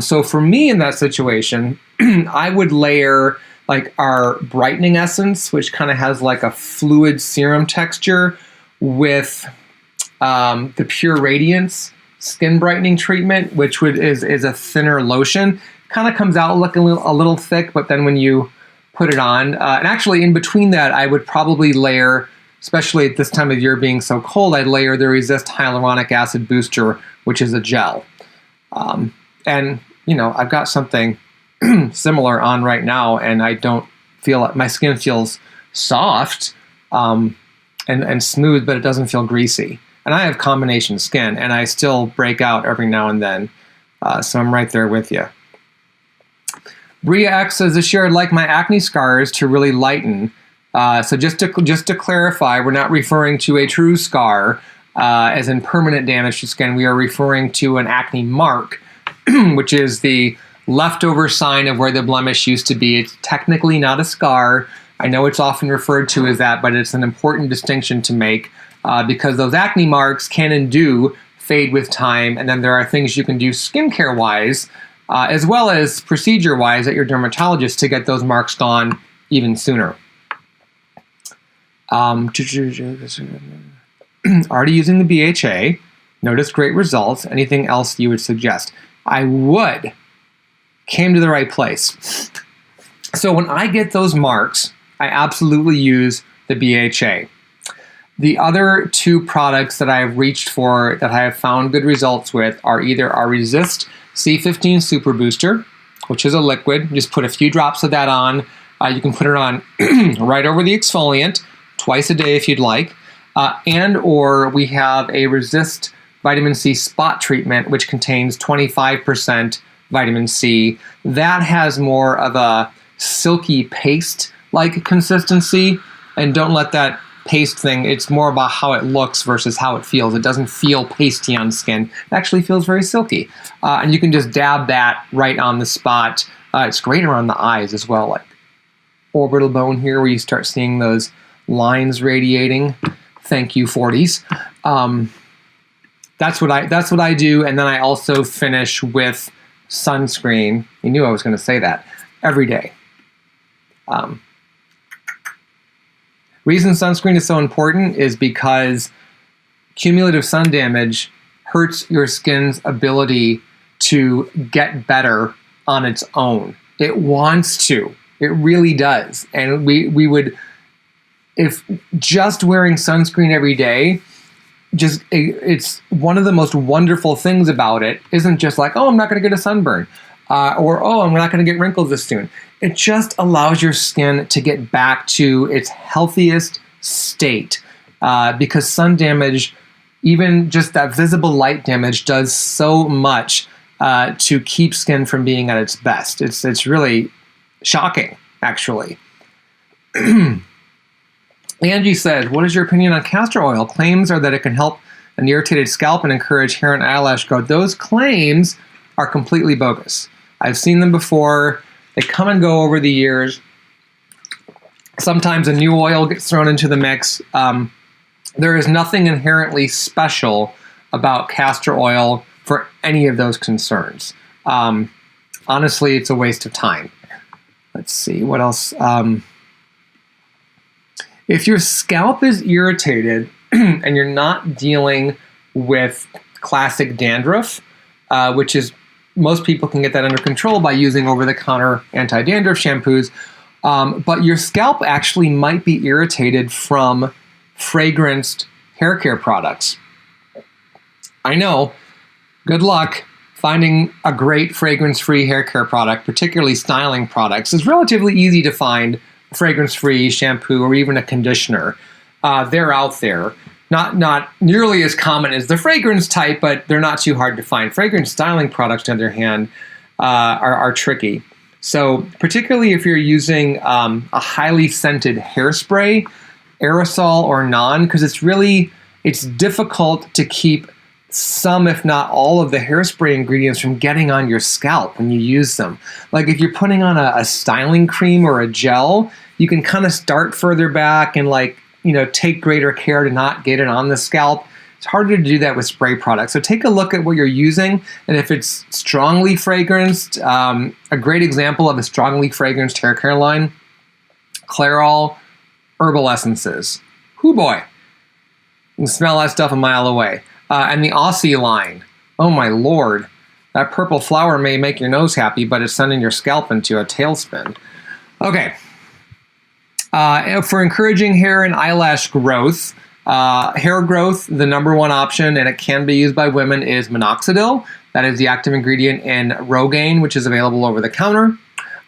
So for me in that situation, I would layer like our brightening essence, which kind of has like a fluid serum texture, with the Pure Radiance skin brightening treatment, which is a thinner lotion. Kind of comes out looking a little thick, but then when you put it on, and actually in between that, I would probably layer, especially at this time of year being so cold, I'd layer the Resist Hyaluronic Acid Booster, which is a gel. And I've got something similar on right now, and I don't feel my skin feels soft and smooth, but it doesn't feel greasy. And I have combination skin, and I still break out every now and then. So I'm right there with you. Bria X says this year I'd like my acne scars to really lighten. So just to clarify, we're not referring to a true scar, as in permanent damage to skin. We are referring to an acne mark, which is the leftover sign of where the blemish used to be. It's technically not a scar. I know it's often referred to as that, but it's an important distinction to make because those acne marks can and do fade with time, and then there are things you can do skincare-wise as well as procedure-wise at your dermatologist to get those marks gone even sooner. Already using the BHA, noticed great results. Anything else you would suggest? I would. Came to the right place. So when I get those marks, I absolutely use the BHA. The other two products that I have reached for that I have found good results with are either our Resist C15 Super Booster, which is a liquid. Just put a few drops of that on. You can put it on right over the exfoliant twice a day if you'd like. And or we have a Resist Vitamin C Spot Treatment, which contains 25% vitamin C. That has more of a silky paste-like consistency. And don't let that paste thing, it's more about how it looks versus how it feels. It doesn't feel pasty on skin. It actually feels very silky. And you can just dab that right on the spot. It's great around the eyes as well, like orbital bone here where you start seeing those lines radiating. Thank you, 40s. That's what I do, and then I also finish with sunscreen. You knew I was going to say that. Every day. Reason sunscreen is so important is because cumulative sun damage hurts your skin's ability to get better on its own. It wants to. It really does. And we would, if just wearing sunscreen every day, it's one of the most wonderful things about it isn't just like, oh, I'm not going to get a sunburn, or oh, I'm not going to get wrinkles this soon. It just allows your skin to get back to its healthiest state because sun damage, even just that visible light damage, does so much to keep skin from being at its best. It's really shocking, actually. Angie says, what is your opinion on castor oil? Claims are that it can help an irritated scalp and encourage hair and eyelash growth. Those claims are completely bogus. I've seen them before. They come and go over the years. Sometimes a new oil gets thrown into the mix. There is nothing inherently special about castor oil for any of those concerns. Honestly, it's a waste of time. Let's see, what else? If your scalp is irritated and you're not dealing with classic dandruff, which is most people can get that under control by using over-the-counter anti-dandruff shampoos, but your scalp actually might be irritated from fragranced hair care products. I know, good luck finding a great fragrance-free hair care product, particularly styling products. It's relatively easy to find fragrance-free shampoo or even a conditioner. They're out there. Not nearly as common as the fragrance type, but they're not too hard to find. Fragrance styling products, on the other hand, are tricky. So particularly if you're using a highly scented hairspray, aerosol or non, because it's difficult to keep some, if not all, of the hairspray ingredients from getting on your scalp when you use them. Like if you're putting on a styling cream or a gel, you can kind of start further back and take greater care to not get it on the scalp. It's harder to do that with spray products. So take a look at what you're using, and if it's strongly fragranced, a great example of a strongly fragranced hair care line, Clairol Herbal Essences. Hoo boy, you can smell that stuff a mile away. And the Aussie line. Oh my lord. That purple flower may make your nose happy, but it's sending your scalp into a tailspin. Okay. For encouraging hair and eyelash growth, hair growth, the number one option, and it can be used by women, is minoxidil. That is the active ingredient in Rogaine, which is available over the counter.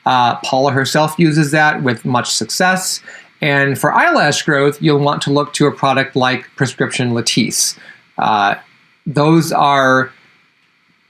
Paula herself uses that with much success. And for eyelash growth, you'll want to look to a product like Prescription Latisse. Those are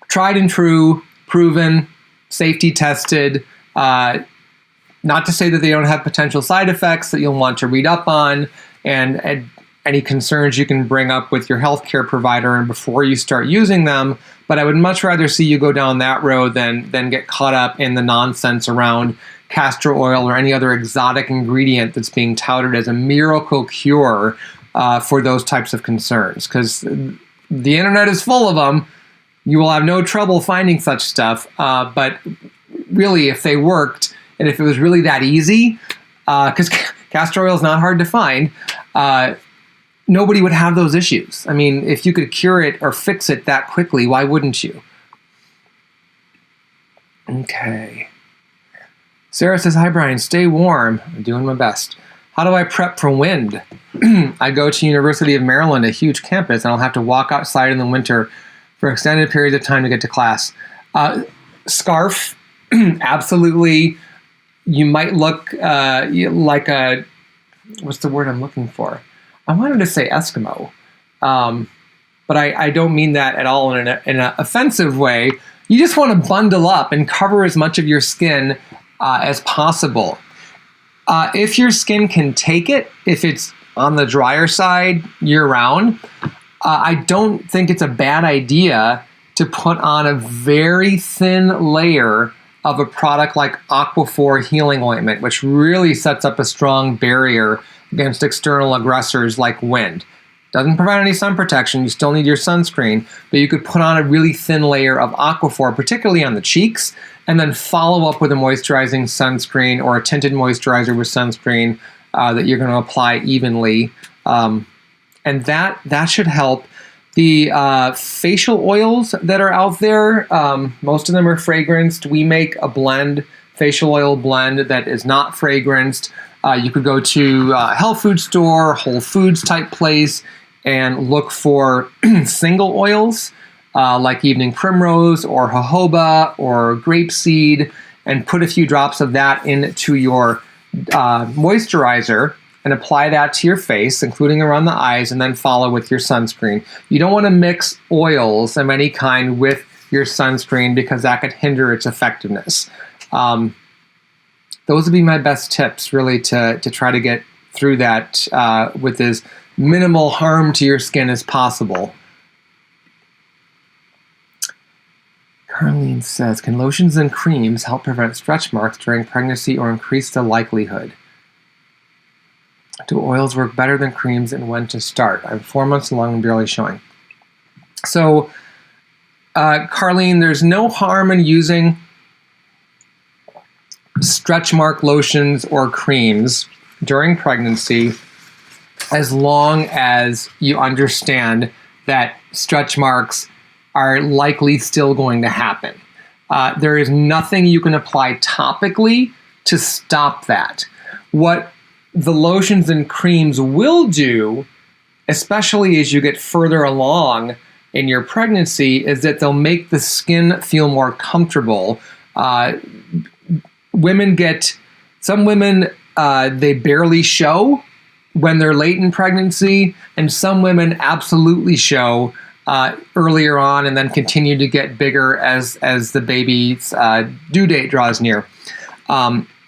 tried and true, proven, safety tested. Not to say that they don't have potential side effects that you'll want to read up on, and any concerns you can bring up with your healthcare provider and before you start using them. But I would much rather see you go down that road than get caught up in the nonsense around castor oil or any other exotic ingredient that's being touted as a miracle cure for those types of concerns. Because the internet is full of them. You will have no trouble finding such stuff. But really, if they worked, and if it was really that easy, because castor oil is not hard to find, nobody would have those issues. I mean, if you could cure it or fix it that quickly, why wouldn't you? Okay. Sarah says, hi, Bryan. Stay warm. I'm doing my best. How do I prep for wind? I go to University of Maryland, a huge campus, and I'll have to walk outside in the winter for extended periods of time to get to class. Scarf, absolutely. You might look like a, what's the word I'm looking for? I wanted to say Eskimo, but I don't mean that at all in an offensive way. You just want to bundle up and cover as much of your skin as possible. If your skin can take it, if it's on the drier side year-round, I don't think it's a bad idea to put on a very thin layer of a product like Aquaphor Healing Ointment, which really sets up a strong barrier against external aggressors like wind. Doesn't provide any sun protection, you still need your sunscreen, but you could put on a really thin layer of Aquaphor, particularly on the cheeks, and then follow up with a moisturizing sunscreen or a tinted moisturizer with sunscreen that you're going to apply evenly. And that should help. The facial oils that are out there, most of them are fragranced. We make a blend, facial oil blend, that is not fragranced. You could go to a health food store, Whole Foods type place, and look for single oils like evening primrose or jojoba or grapeseed, and put a few drops of that into your moisturizer and apply that to your face, including around the eyes, and then follow with your sunscreen. You don't want to mix oils of any kind with your sunscreen because that could hinder its effectiveness. Those would be my best tips, really, to try to get through that with as minimal harm to your skin as possible. Carlene says, can lotions and creams help prevent stretch marks during pregnancy or increase the likelihood? Do oils work better than creams, and when to start? I'm 4 months along and barely showing. So, Carlene, there's no harm in using stretch mark lotions or creams during pregnancy as long as you understand that stretch marks are likely still going to happen. There is nothing you can apply topically to stop that. What the lotions and creams will do, especially as you get further along in your pregnancy, is that they'll make the skin feel more comfortable. Some women, they barely show when they're late in pregnancy, and some women absolutely show earlier on and then continue to get bigger as the baby's due date draws near.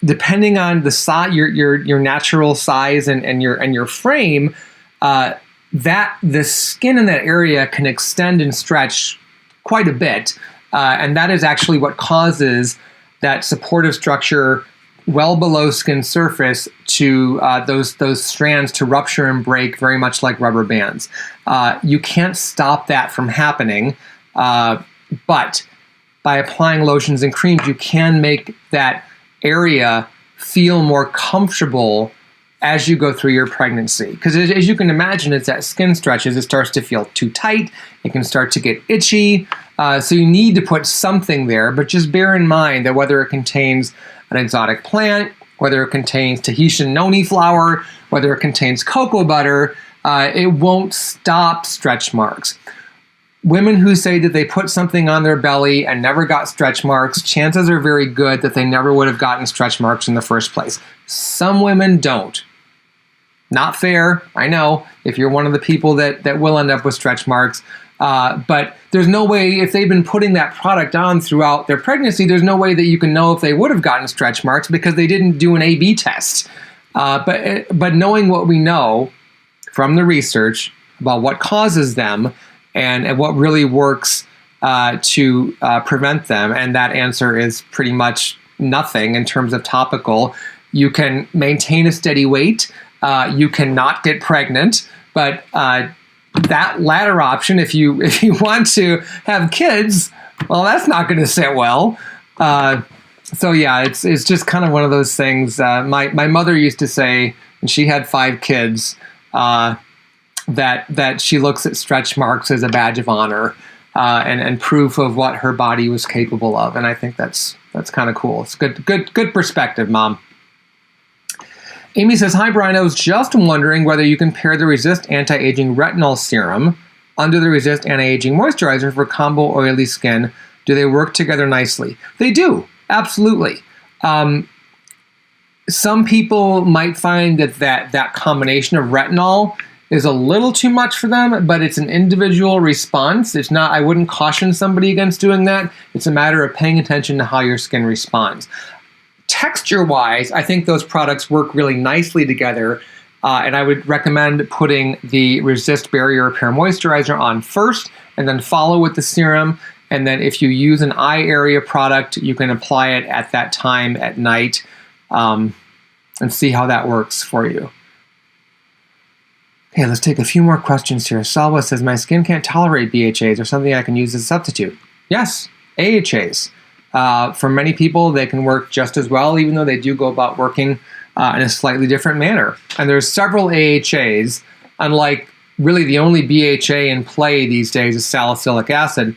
Depending on the size, your natural size and your frame, the skin in that area can extend and stretch quite a bit, and that is actually what causes that supportive structure well below skin surface to those strands to rupture and break, very much like rubber bands. You can't stop that from happening, but by applying lotions and creams, you can make that area feel more comfortable as you go through your pregnancy. Because as you can imagine, as that skin stretches, it starts to feel too tight. It can start to get itchy. So you need to put something there, but just bear in mind that whether it contains an exotic plant, whether it contains Tahitian noni flower, whether it contains cocoa butter, it won't stop stretch marks. women who say that they put something on their belly and never got stretch marks, chances are very good that they never would have gotten stretch marks in the first place. Some women don't. Not fair, I know, if you're one of the people that will end up with stretch marks. But there's no way, if they've been putting that product on throughout their pregnancy, there's no way that you can know if they would have gotten stretch marks because they didn't do an A/B test. But knowing what we know from the research about what causes them and what really works to prevent them, and that answer is pretty much nothing in terms of topical. You can maintain a steady weight. You cannot get pregnant, but that latter option, if you want to have kids, well, that's not going to sit well. So yeah, it's just kind of one of those things. My mother used to say, and she had 5 kids, that she looks at stretch marks as a badge of honor and proof of what her body was capable of, and I think that's kind of cool. It's good perspective, Mom. Amy says, hi, Bryan. I was just wondering whether you can pair the Resist Anti-Aging Retinol Serum under the Resist Anti-Aging Moisturizer for combo oily skin. Do they work together nicely? They do, absolutely. Some people might find that combination of retinol is a little too much for them, but it's an individual response. It's not, I wouldn't caution somebody against doing that. It's a matter of paying attention to how your skin responds. Texture-wise, I think those products work really nicely together, and I would recommend putting the Resist Barrier Repair Moisturizer on first, and then follow with the serum, and then if you use an eye area product, you can apply it at that time at night, and see how that works for you. Okay, let's take a few more questions here. Salwa says, my skin can't tolerate BHAs or something I can use as a substitute. Yes, AHAs. For many people, they can work just as well, even though they do go about working in a slightly different manner. And there's several AHAs, unlike really the only BHA in play these days is salicylic acid.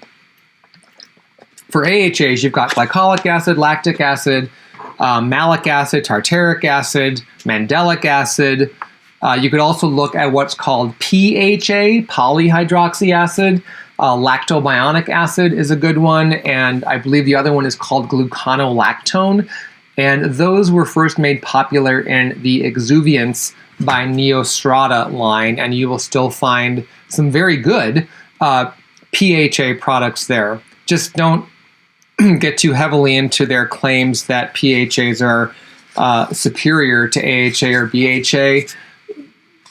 For AHAs, you've got glycolic acid, lactic acid, malic acid, tartaric acid, mandelic acid. You could also look at what's called PHA, polyhydroxy acid. Lactobionic acid is a good one, and I believe the other one is called gluconolactone. And those were first made popular in the Exuviance by Neostrata line, and you will still find some very good PHA products there. Just don't get too heavily into their claims that PHAs are superior to AHA or BHA.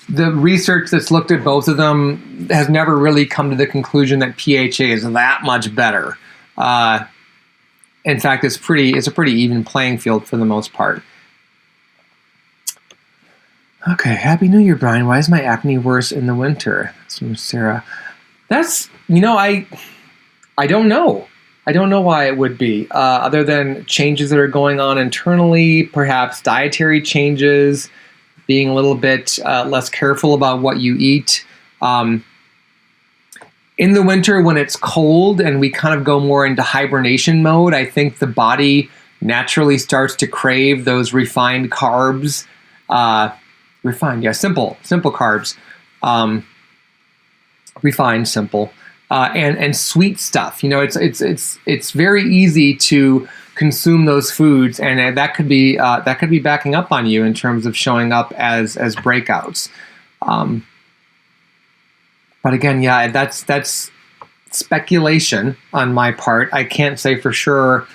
The research that's looked at both of them has never really come to the conclusion that PHA is that much better. In fact, it's a pretty even playing field for the most part. Okay, Happy New Year, Bryan. Why is my acne worse in the winter? That's from Sarah. That's, I don't know. I don't know why it would be, other than changes that are going on internally, perhaps dietary changes, being a little bit less careful about what you eat. In the winter, when it's cold and we kind of go more into hibernation mode, I think the body naturally starts to crave those refined carbs. Simple carbs. Refined, simple. And sweet stuff. It's very easy to consume those foods, and that could be backing up on you in terms of showing up as breakouts. But again, yeah, that's speculation on my part. I can't say for sure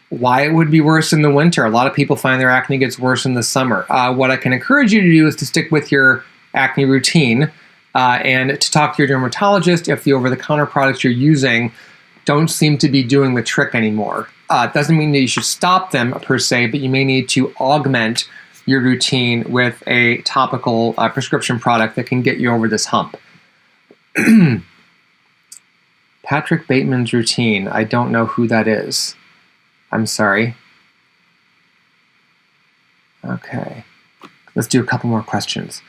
why it would be worse in the winter. A lot of people find their acne gets worse in the summer. What I can encourage you to do is to stick with your acne routine and to talk to your dermatologist if the over-the-counter products you're using don't seem to be doing the trick anymore. It doesn't mean that you should stop them per se, but you may need to augment your routine with a topical prescription product that can get you over this hump. Patrick Bateman's routine. I don't know who that is. I'm sorry. Okay. Let's do a couple more questions.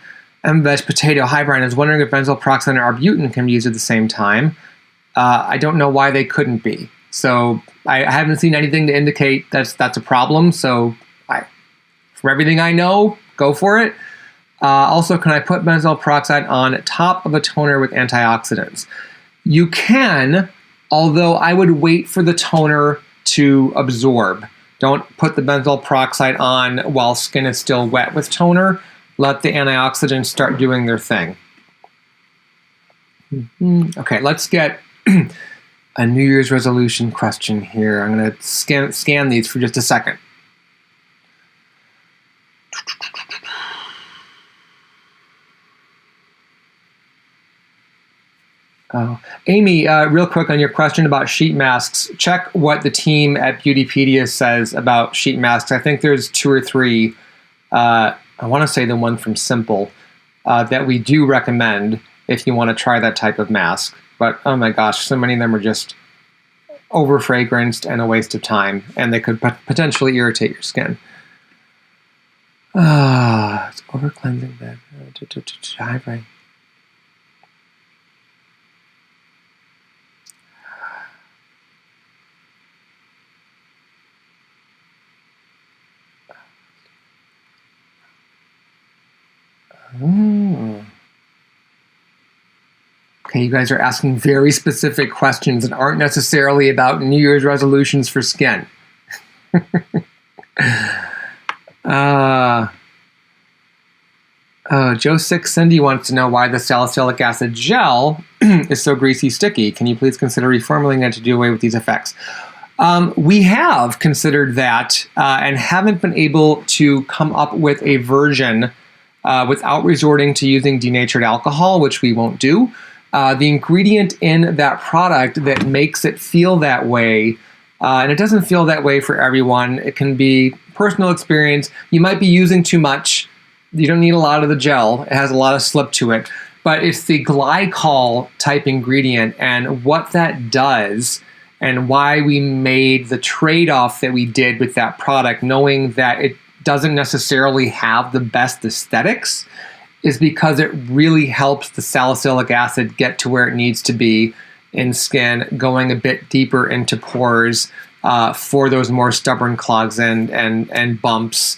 M-Veg Potato. Hi, Bryan. I was wondering if benzoyl peroxide and arbutin can be used at the same time. I don't know why they couldn't be. So I haven't seen anything to indicate that's a problem. So from everything I know, go for it. Also, can I put benzoyl peroxide on top of a toner with antioxidants? You can, although I would wait for the toner to absorb. Don't put the benzoyl peroxide on while skin is still wet with toner. Let the antioxidants start doing their thing. Okay, let's get a New Year's resolution question here. I'm going to scan these for just a second. Amy, real quick on your question about sheet masks, check what the team at Beautypedia says about sheet masks. I think there's 2 or 3. I want to say the one from Simple that we do recommend if you want to try that type of mask. But oh my gosh, so many of them are just over-fragranced and a waste of time, and they could potentially irritate your skin. It's over-cleansing bed. Right. Okay, you guys are asking very specific questions that aren't necessarily about New Year's resolutions for skin. Joe 6 Cindy wants to know why the salicylic acid gel is so greasy sticky. Can you please consider reformulating it to do away with these effects? We have considered that and haven't been able to come up with a version without resorting to using denatured alcohol, which we won't do. The ingredient in that product that makes it feel that way, and it doesn't feel that way for everyone. It can be personal experience. You might be using too much. You don't need a lot of the gel. It has a lot of slip to it. But it's the glycol type ingredient, and what that does and why we made the trade-off that we did with that product, knowing that it doesn't necessarily have the best aesthetics, is because it really helps the salicylic acid get to where it needs to be in skin, going a bit deeper into pores for those more stubborn clogs and bumps.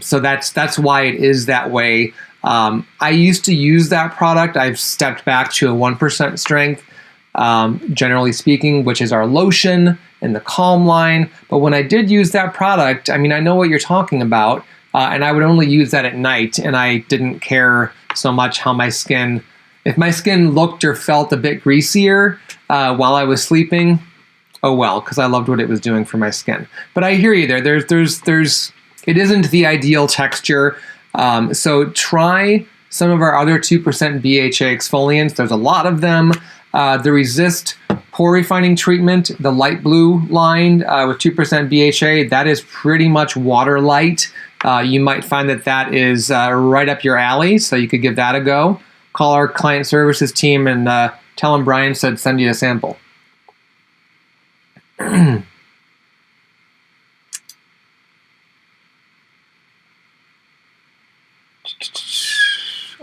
So that's why it is that way. I used to use that product. I've stepped back to a 1% strength, generally speaking, which is our lotion in the Calm line. But when I did use that product, I mean, I know what you're talking about. And I would only use that at night, and I didn't care so much how my skin, if my skin looked or felt a bit greasier while I was sleeping, oh well, because I loved what it was doing for my skin. But I hear you there. It isn't the ideal texture. So try some of our other 2% BHA exfoliants. There's a lot of them. The Resist Pore Refining Treatment, the light blue line with 2% BHA, that is pretty much water light. You might find that is right up your alley, so you could give that a go. Call our client services team and tell them Bryan said send you a sample.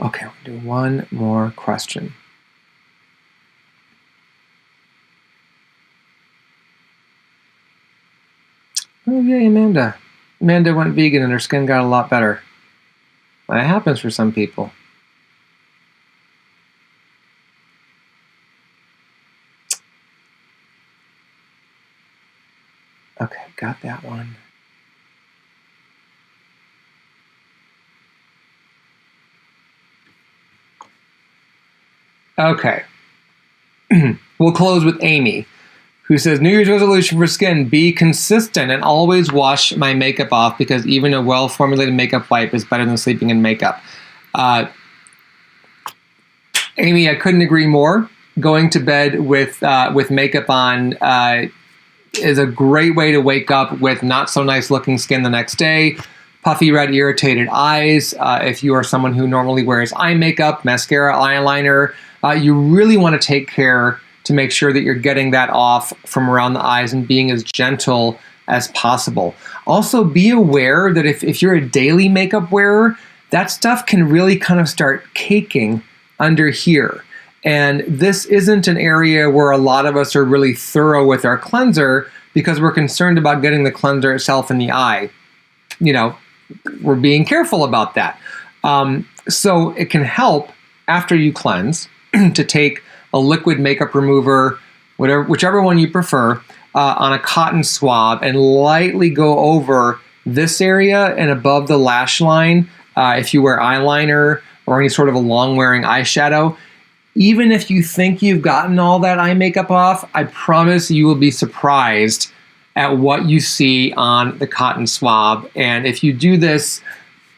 Okay, we'll do one more question. Oh, yay, Amanda. Amanda went vegan and her skin got a lot better. That happens for some people. Okay, got that one. Okay. We'll close with Amy, who says, New Year's resolution for skin, be consistent and always wash my makeup off because even a well-formulated makeup wipe is better than sleeping in makeup. Amy, I couldn't agree more. Going to bed with makeup on is a great way to wake up with not so nice looking skin the next day. Puffy, red, irritated eyes. If you are someone who normally wears eye makeup, mascara, eyeliner, you really want to take care to make sure that you're getting that off from around the eyes and being as gentle as possible. Also, be aware that if you're a daily makeup wearer, that stuff can really kind of start caking under here. And this isn't an area where a lot of us are really thorough with our cleanser because we're concerned about getting the cleanser itself in the eye. You know, we're being careful about that. So it can help after you cleanse to take a liquid makeup remover, whichever one you prefer, on a cotton swab and lightly go over this area and above the lash line if you wear eyeliner or any sort of a long-wearing eyeshadow. Even if you think you've gotten all that eye makeup off, I promise you will be surprised at what you see on the cotton swab. And if you do this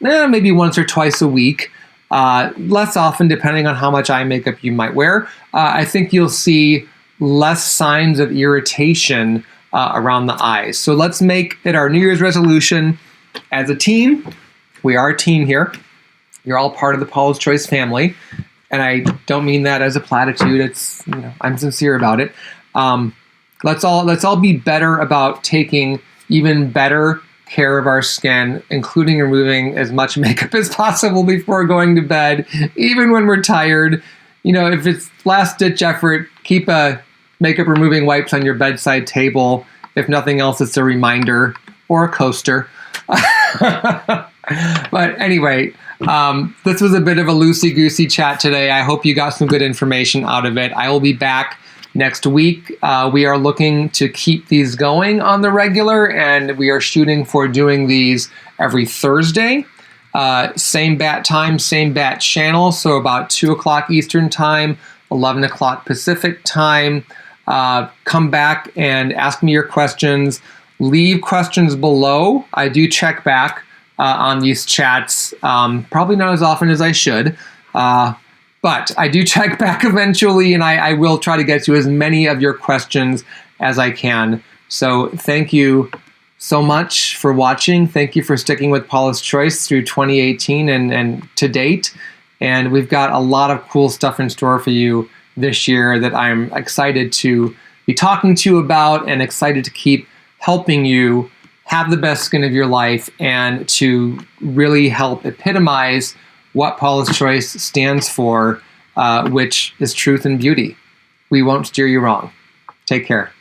maybe once or twice a week, less often depending on how much eye makeup you might wear, I think you'll see less signs of irritation around the eyes. So let's make it our New Year's resolution as a team. We are a team here. You're all part of the Paula's Choice family. And I don't mean that as a platitude. It's, I'm sincere about it. Let's all be better about taking even better care of our skin, including removing as much makeup as possible before going to bed, even when we're tired. If it's last-ditch effort, keep a makeup removing wipes on your bedside table. If nothing else, it's a reminder or a coaster. But anyway, this was a bit of a loosey-goosey chat today. I hope you got some good information out of it. I will be back next week. We are looking to keep these going on the regular, and we are shooting for doing these every Thursday. Same bat time, same bat channel, so about 2 o'clock Eastern time, 11 o'clock Pacific time. Come back and ask me your questions. Leave questions below. I do check back on these chats, probably not as often as I should, but I do check back eventually, and I will try to get to as many of your questions as I can. So thank you so much for watching. Thank you for sticking with Paula's Choice through 2018 and to date. And we've got a lot of cool stuff in store for you this year that I'm excited to be talking to you about and excited to keep helping you have the best skin of your life and to really help epitomize what Paula's Choice stands for, which is truth and beauty. We won't steer you wrong. Take care.